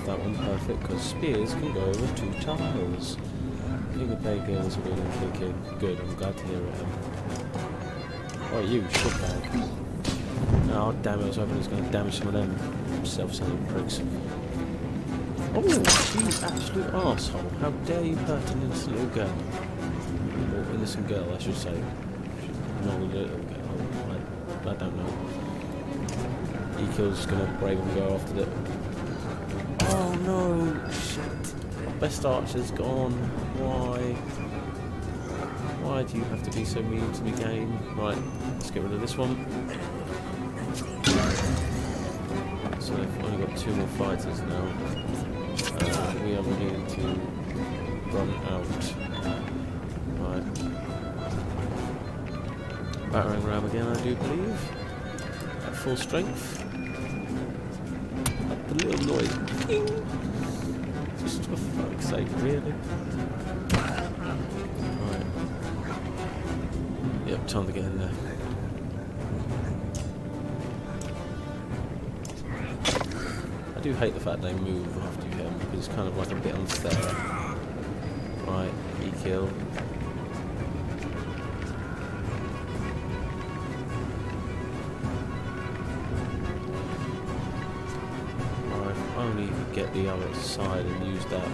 That one perfect because spears can go over 2 tiles. I think the play girls are really thinking, good, I'm glad to hear it. Oh, you shitbag. Oh damn it, I was hoping it was going to damage some of them self-centered pricks. Oh, you absolute arsehole. How dare you hurt an innocent little girl? Or innocent girl, I should say. Not a little girl. I don't know. E-Kill's going to brave and go after the... Oh no! Shit. Best archer's gone. Why? Why do you have to be so mean to the game? Right, let's get rid of this one. So they've only got 2 more fighters now. We are beginning to run out. Right. Battering ram again, I do believe. At full strength. The little noise. Ping! Just for fuck's sake, really? Right. Yep, time to get in there. I do hate the fact they move after you hit them because it's kind of like a bit unfair. Right, E-Kill. Only get the other side and use that.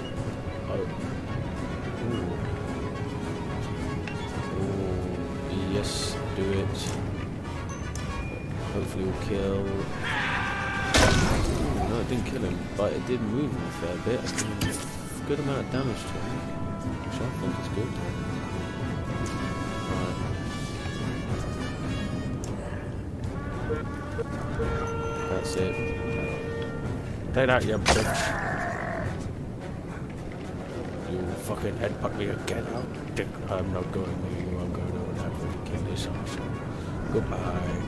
Oh. Ooh. Ooh. Yes, do it. Hopefully we'll kill. Ooh, no, it didn't kill him, but it did move him a fair bit. I did a good amount of damage to him, which I think is good. Right. That's it. Take that, you bitch. You fucking headbutt me again. I'm not going with you. I'm going over there to kill this asshole. Goodbye.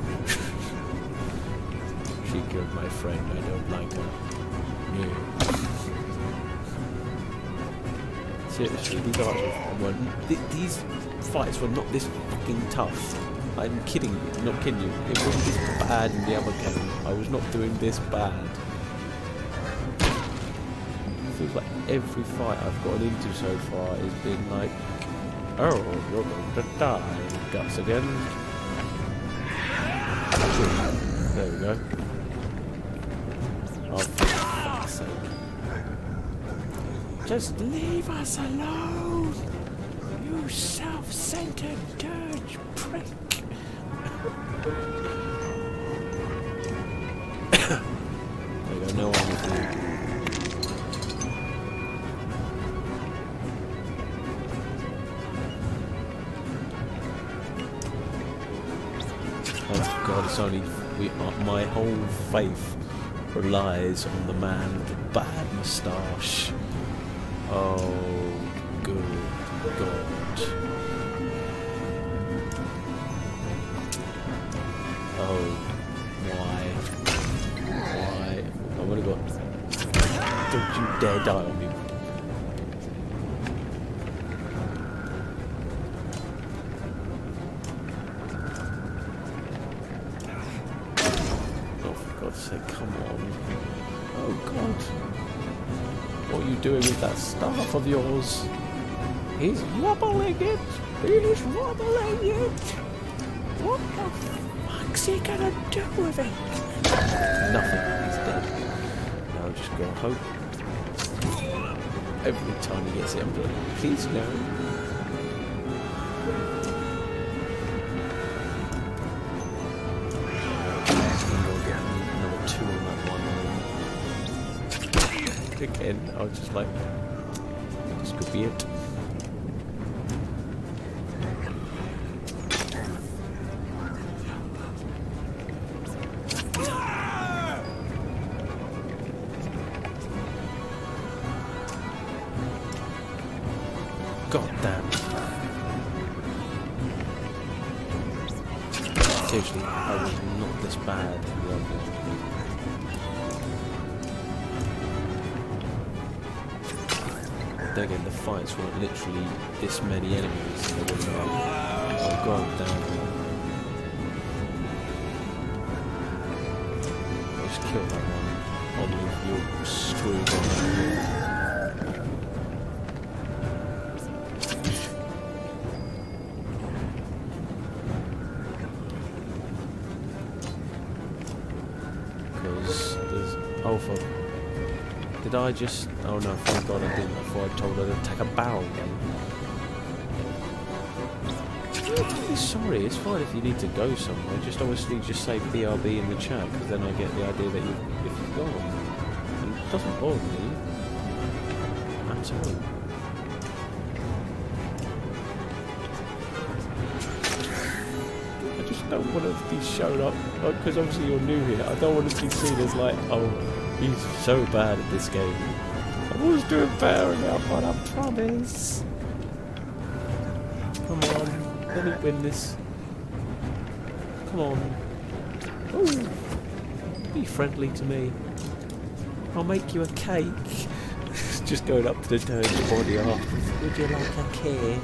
She killed my friend. I don't like her. Yeah. Seriously, these fights were not this fucking tough. I'm kidding you. Not kidding you. It wasn't this bad in the other game. I was not doing this bad. Feels like every fight I've gotten into so far has been like, oh, you're going to die. Guts again. There we go. Oh, for fuck's sake. Just leave us alone, you self-centered dirge prick. There you go, no one with you. Oh god, it's only my whole faith relies on the man with the bad moustache. Oh, good god. Oh, why? Why? I've only got... Don't you dare die on me. Come on. Oh god. What are you doing with that staff of yours? He's wobbling it! He's wobbling it! What the fuck's he gonna do with it? Nothing. He's dead. Now I'm just gonna hope. Every time he gets it, I'm like, please no. Again, I was just like, this could be it. God damn. Seriously, I was not this bad in the other one. Then again, the fights weren't literally this many enemies. There wasn't like, oh god damn. Just kill that one. You're screwed on that. Oh, fuck. Did I just... Oh no, thank God I didn't. I thought I told her to take a bow again. Sorry, it's fine if you need to go somewhere. Just obviously just say BRB in the chat, because then I get the idea that if you've gone. And it doesn't bother me at all. I just don't want to be shown up, because obviously you're new here. I don't want to be seen as like, oh, he's so bad at this game. I was doing better enough, but I promise. Come on, let me win this. Come on. Ooh. Be friendly to me. I'll make you a cake. Just going up to the dirty body after. Would you like a cake?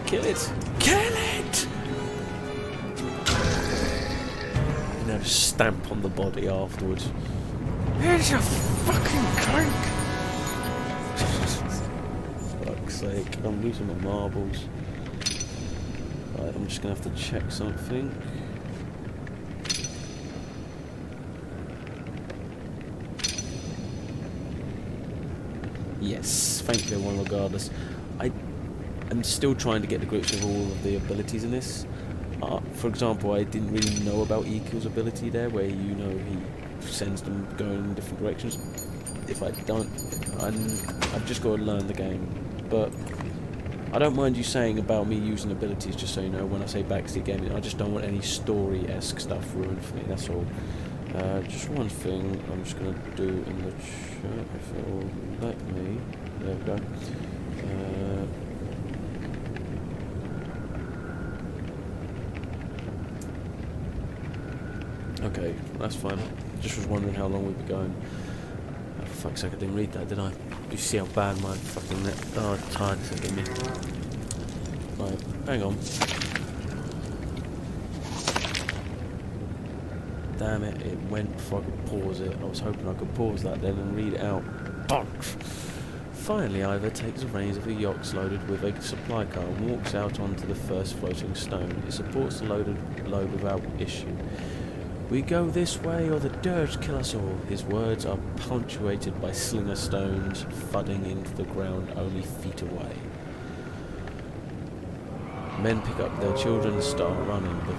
Kill it! Kill it! And now just stamp on the body afterwards. Here's your fucking cake! Fuck's sake, I'm losing my marbles. Right, I'm just gonna have to check something. Yes, thank you everyone regardless. I'm still trying to get the grips of all of the abilities in this. For example, I didn't really know about Equal's ability there, where he sends them going in different directions. If I don't, I've just got to learn the game. But I don't mind you saying about me using abilities, just so you know, when I say backseat gaming, I just don't want any story-esque stuff ruined for me, that's all. Just one thing I'm just going to do in the chat, if it will let me. There we go. Okay, that's fine. Just was wondering how long we'd be going. Oh, for fuck's sake, I didn't read that, did I? You see how bad my fucking neck... Oh, tiredness is getting me. Right, hang on. Damn it, it went before I could pause it. I was hoping I could pause that then and read it out. Bonk! Finally, Ivor takes the reins of a yacht loaded with a supply car and walks out onto the first floating stone. It supports the load without issue. We go this way or the dirge kill us all. His words are punctuated by slinger stones thudding into the ground only feet away. Men pick up their children and start running. The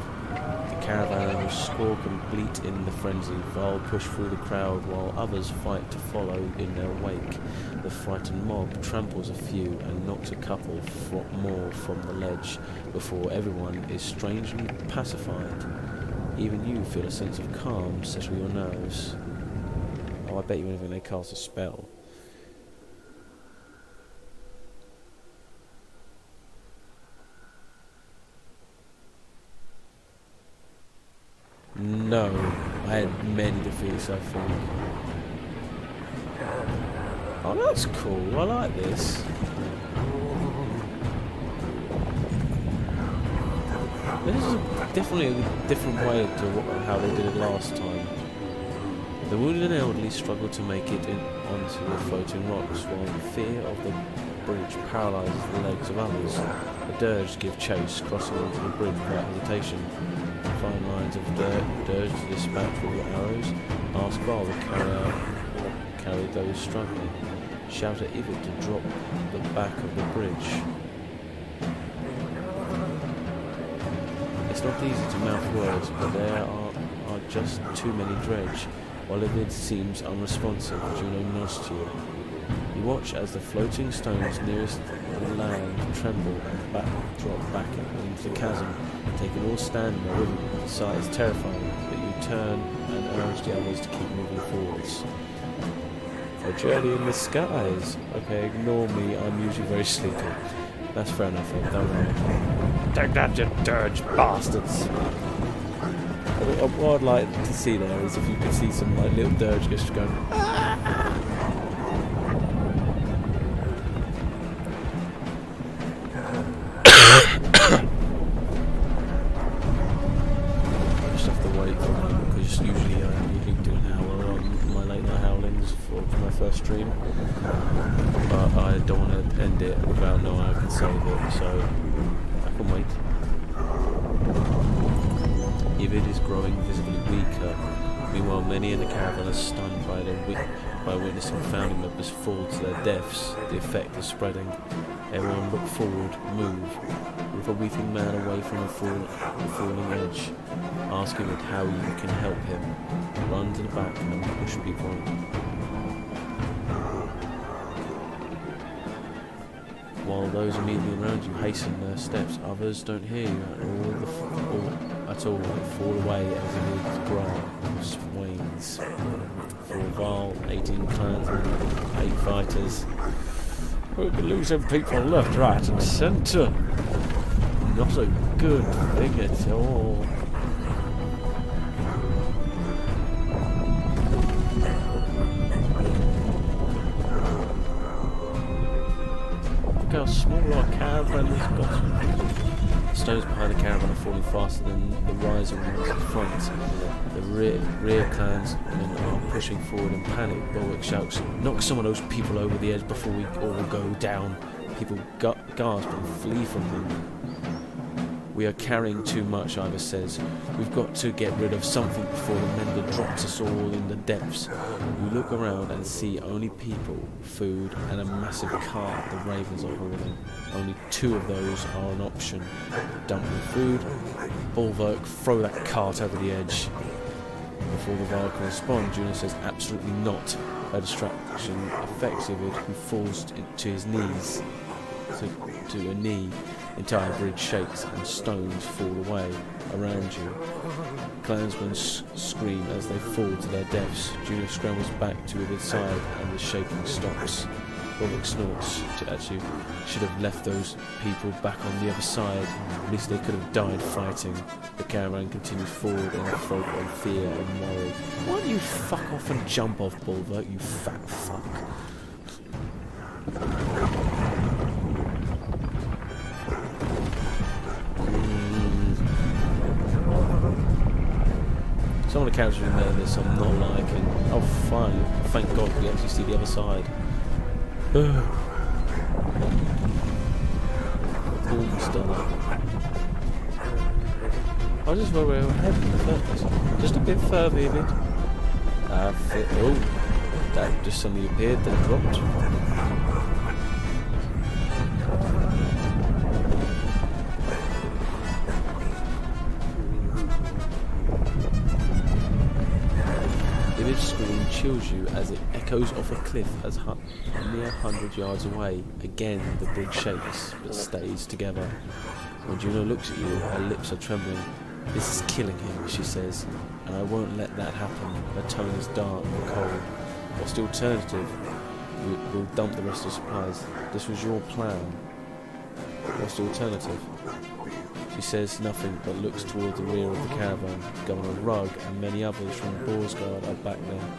caravan squawk and bleat in the frenzy. Val push through the crowd while others fight to follow in their wake. The frightened mob tramples a few and knocks a couple more from the ledge before everyone is strangely pacified. Even you feel a sense of calm settle your nerves. Oh, I bet you anything they cast a spell. No, I had many defeats, I think. Oh, that's cool. I like this. This is definitely a different way to how they did it last time. The wounded and elderly struggle to make it onto the floating rocks, while the fear of the bridge paralyses the legs of others. The dirge give chase, crossing onto the bridge without hesitation. Fine lines of dirge to dispatch with your arrows. Ask Val to carry those struggling. Shout at Ivid to drop the back of the bridge. It's not easy to mouth words, but there are just too many dredge. While Ivid seems unresponsive, Juno nods to you. You watch as the floating stones nearest the land tremble and drop back into the chasm, taking all stand there with you. The sight is terrifying, but you turn and urge the others to keep moving forwards. A journey in the skies. Okay, ignore me, I'm usually very sleepy. That's fair enough, don't worry. Take that, you dirge bastards! What I'd like to see there is if you could see some like little dirge just going. Just have to wait for them because usually Ivid is growing visibly weaker. Meanwhile, many in the caravan are stunned by witnessing family members fall to their deaths. The effect is spreading. Everyone look forward, move. With a weeping man away from the falling edge, ask him how you can help him. Run to the back and push people. While those immediately around you hasten their steps, others don't hear you at all. They fall away as the grass wanes. For a while, 18 clansmen, 8 fighters. We'll be losing people left, right and centre. Not a good thing at all. Look how small our caravan has got. The stones behind the caravan are falling faster than the rising ones in front. The rear clansmen are pushing forward in panic. Bulwark shouts, "Knock some of those people over the edge before we all go down." People gasp and flee from them. "We are carrying too much," Ivor says. "We've got to get rid of something before the mender drops us all in the depths." You look around and see only people, food, and a massive cart the ravens are hauling. Only 2 of those are an option. Dump the food, bulwark, throw that cart over the edge. Before the Val can respond, Juno says absolutely not. Her distraction affects Ivid, who falls to his knees, to a knee. Entire bridge shakes and stones fall away around you. Clansmen scream as they fall to their deaths. Juno scrambles back to Ivid's side and the shaking stops. Bullock snorts. Actually, should have left those people back on the other side. At least they could have died fighting. The caravan continues forward in a fog of fear and worry. Why don't you fuck off and jump off, Bulwark, you fat fuck? Some of the characters in this I'm not liking. Oh, fine. Thank God we actually see the other side. I just where we were heading in the first place. Just a bit further, Ivid. Oh, that just suddenly appeared, then dropped. Ivid's scream chills you as it echoes off a cliff as near 100 yards away. Again, the bridge shakes, but stays together. When Juno looks at you, her lips are trembling. "This is killing him," she says, "and I won't let that happen." Her tone is dark and cold. "What's the alternative?" We'll dump the rest of the supplies. This was your plan. What's the alternative? She says nothing but looks toward the rear of the caravan. Governor Rugg and many others from Borsgard are back there.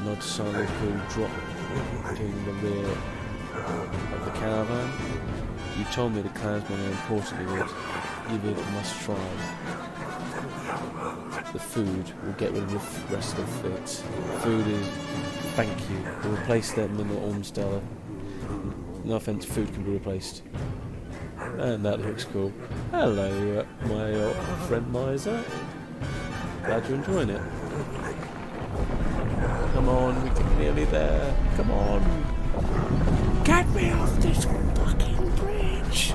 Nod silently drop in the rear of the caravan. "You told me the clansmen are important, Ivid. Ivid must try. The food will get rid of the rest of it. Food is... Thank you. We'll replace them in the Ormsdale. No offense, food can be replaced." And that looks cool. Hello, my old friend Miser. Glad you're enjoying it. Come on, we're nearly there. Come on. Get me off this fucking bridge.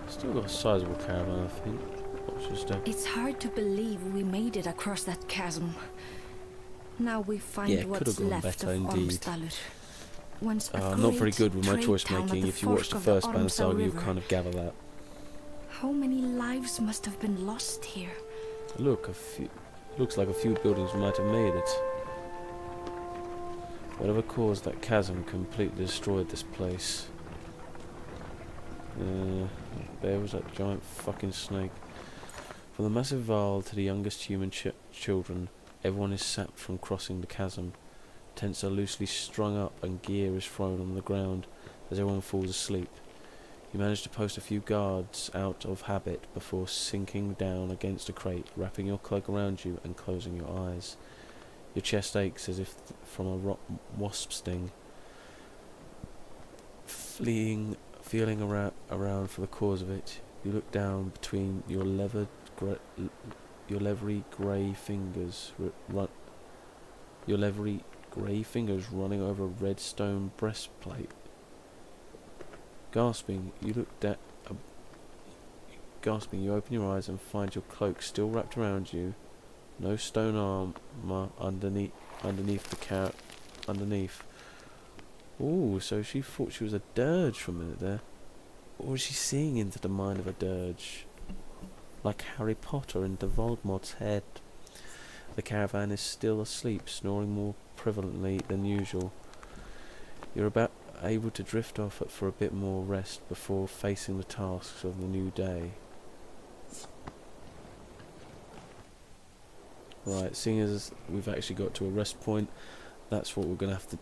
Still got a sizable caravan, I think. It's hard to believe we made it across that chasm. Now we find what's left of Ormsdalur. I'm not very good with my choice making. If you watch the first Banner Saga, you'll kind of gather that. How many lives must have been lost here? Look, looks like a few buildings might have made it. Whatever caused that chasm completely destroyed this place. There was that giant fucking snake. From the massive Val to the youngest human children, everyone is sapped from crossing the chasm. Tents are loosely strung up and gear is thrown on the ground as everyone falls asleep. You manage to post a few guards out of habit before sinking down against a crate, wrapping your cloak around you and closing your eyes. Your chest aches as if from a wasp sting. Feeling around for the cause of it, you look down between your leathery grey fingers. Your leathery grey fingers running over a red stone breastplate. Gasping, you open your eyes and find your cloak still wrapped around you. No stone armor underneath underneath. Ooh, so she thought she was a dirge for a minute there. Or was she seeing into the mind of a dirge? Like Harry Potter into Voldemort's head. The caravan is still asleep, snoring more prevalently than usual. You're about able to drift off for a bit more rest before facing the tasks of the new day. Right, seeing as we've actually got to a rest point, that's what we're gonna have to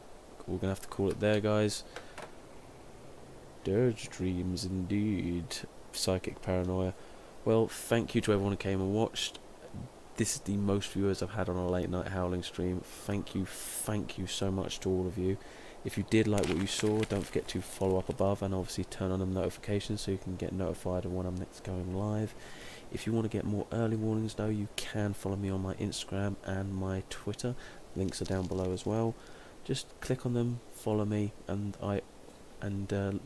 call it there, guys. Dirge dreams indeed. Psychic paranoia. Well, thank you to everyone who came and watched. This is the most viewers I've had on a late night howling stream. Thank you so much to all of you. If you did like what you saw, don't forget to follow up above and obviously turn on the notifications so you can get notified of when I'm next going live. If you want to get more early warnings though, you can follow me on my Instagram and my Twitter. Links are down below as well. Just click on them, follow me, and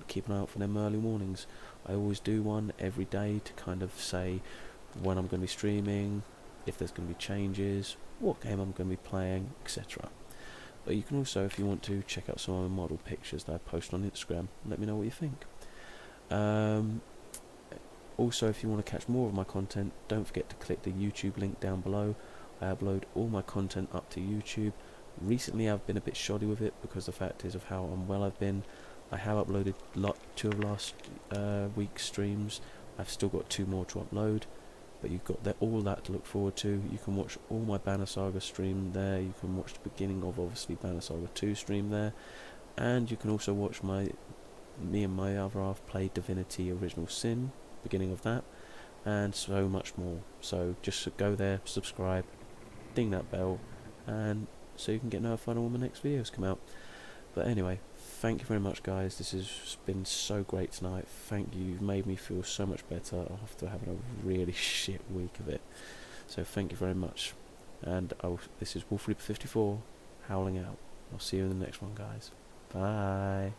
keep an eye out for them early warnings. I always do one every day to kind of say when I'm going to be streaming, if there's going to be changes, what game I'm going to be playing, etc. But you can also, if you want to, check out some of my model pictures that I post on Instagram. Let me know what you think. Also, if you want to catch more of my content, don't forget to click the YouTube link down below. I upload all my content up to YouTube. Recently I've been a bit shoddy with it because the fact is of how unwell I've been. I have uploaded two of last week's streams. I've still got 2 more to upload, but you've got all that to look forward to. You can watch all my Banner Saga stream there. You can watch the beginning of obviously Banner Saga 2 stream there, and you can also watch me and my other half play Divinity Original Sin, beginning of that, and so much more. So just go there, subscribe, ding that bell, and so you can get notified when my next videos come out. But anyway, thank you very much, guys. This has been so great tonight. Thank you. You've made me feel so much better after having a really shit week of it. So thank you very much. And this is Wolf Reaper 54 howling out. I'll see you in the next one, guys. Bye.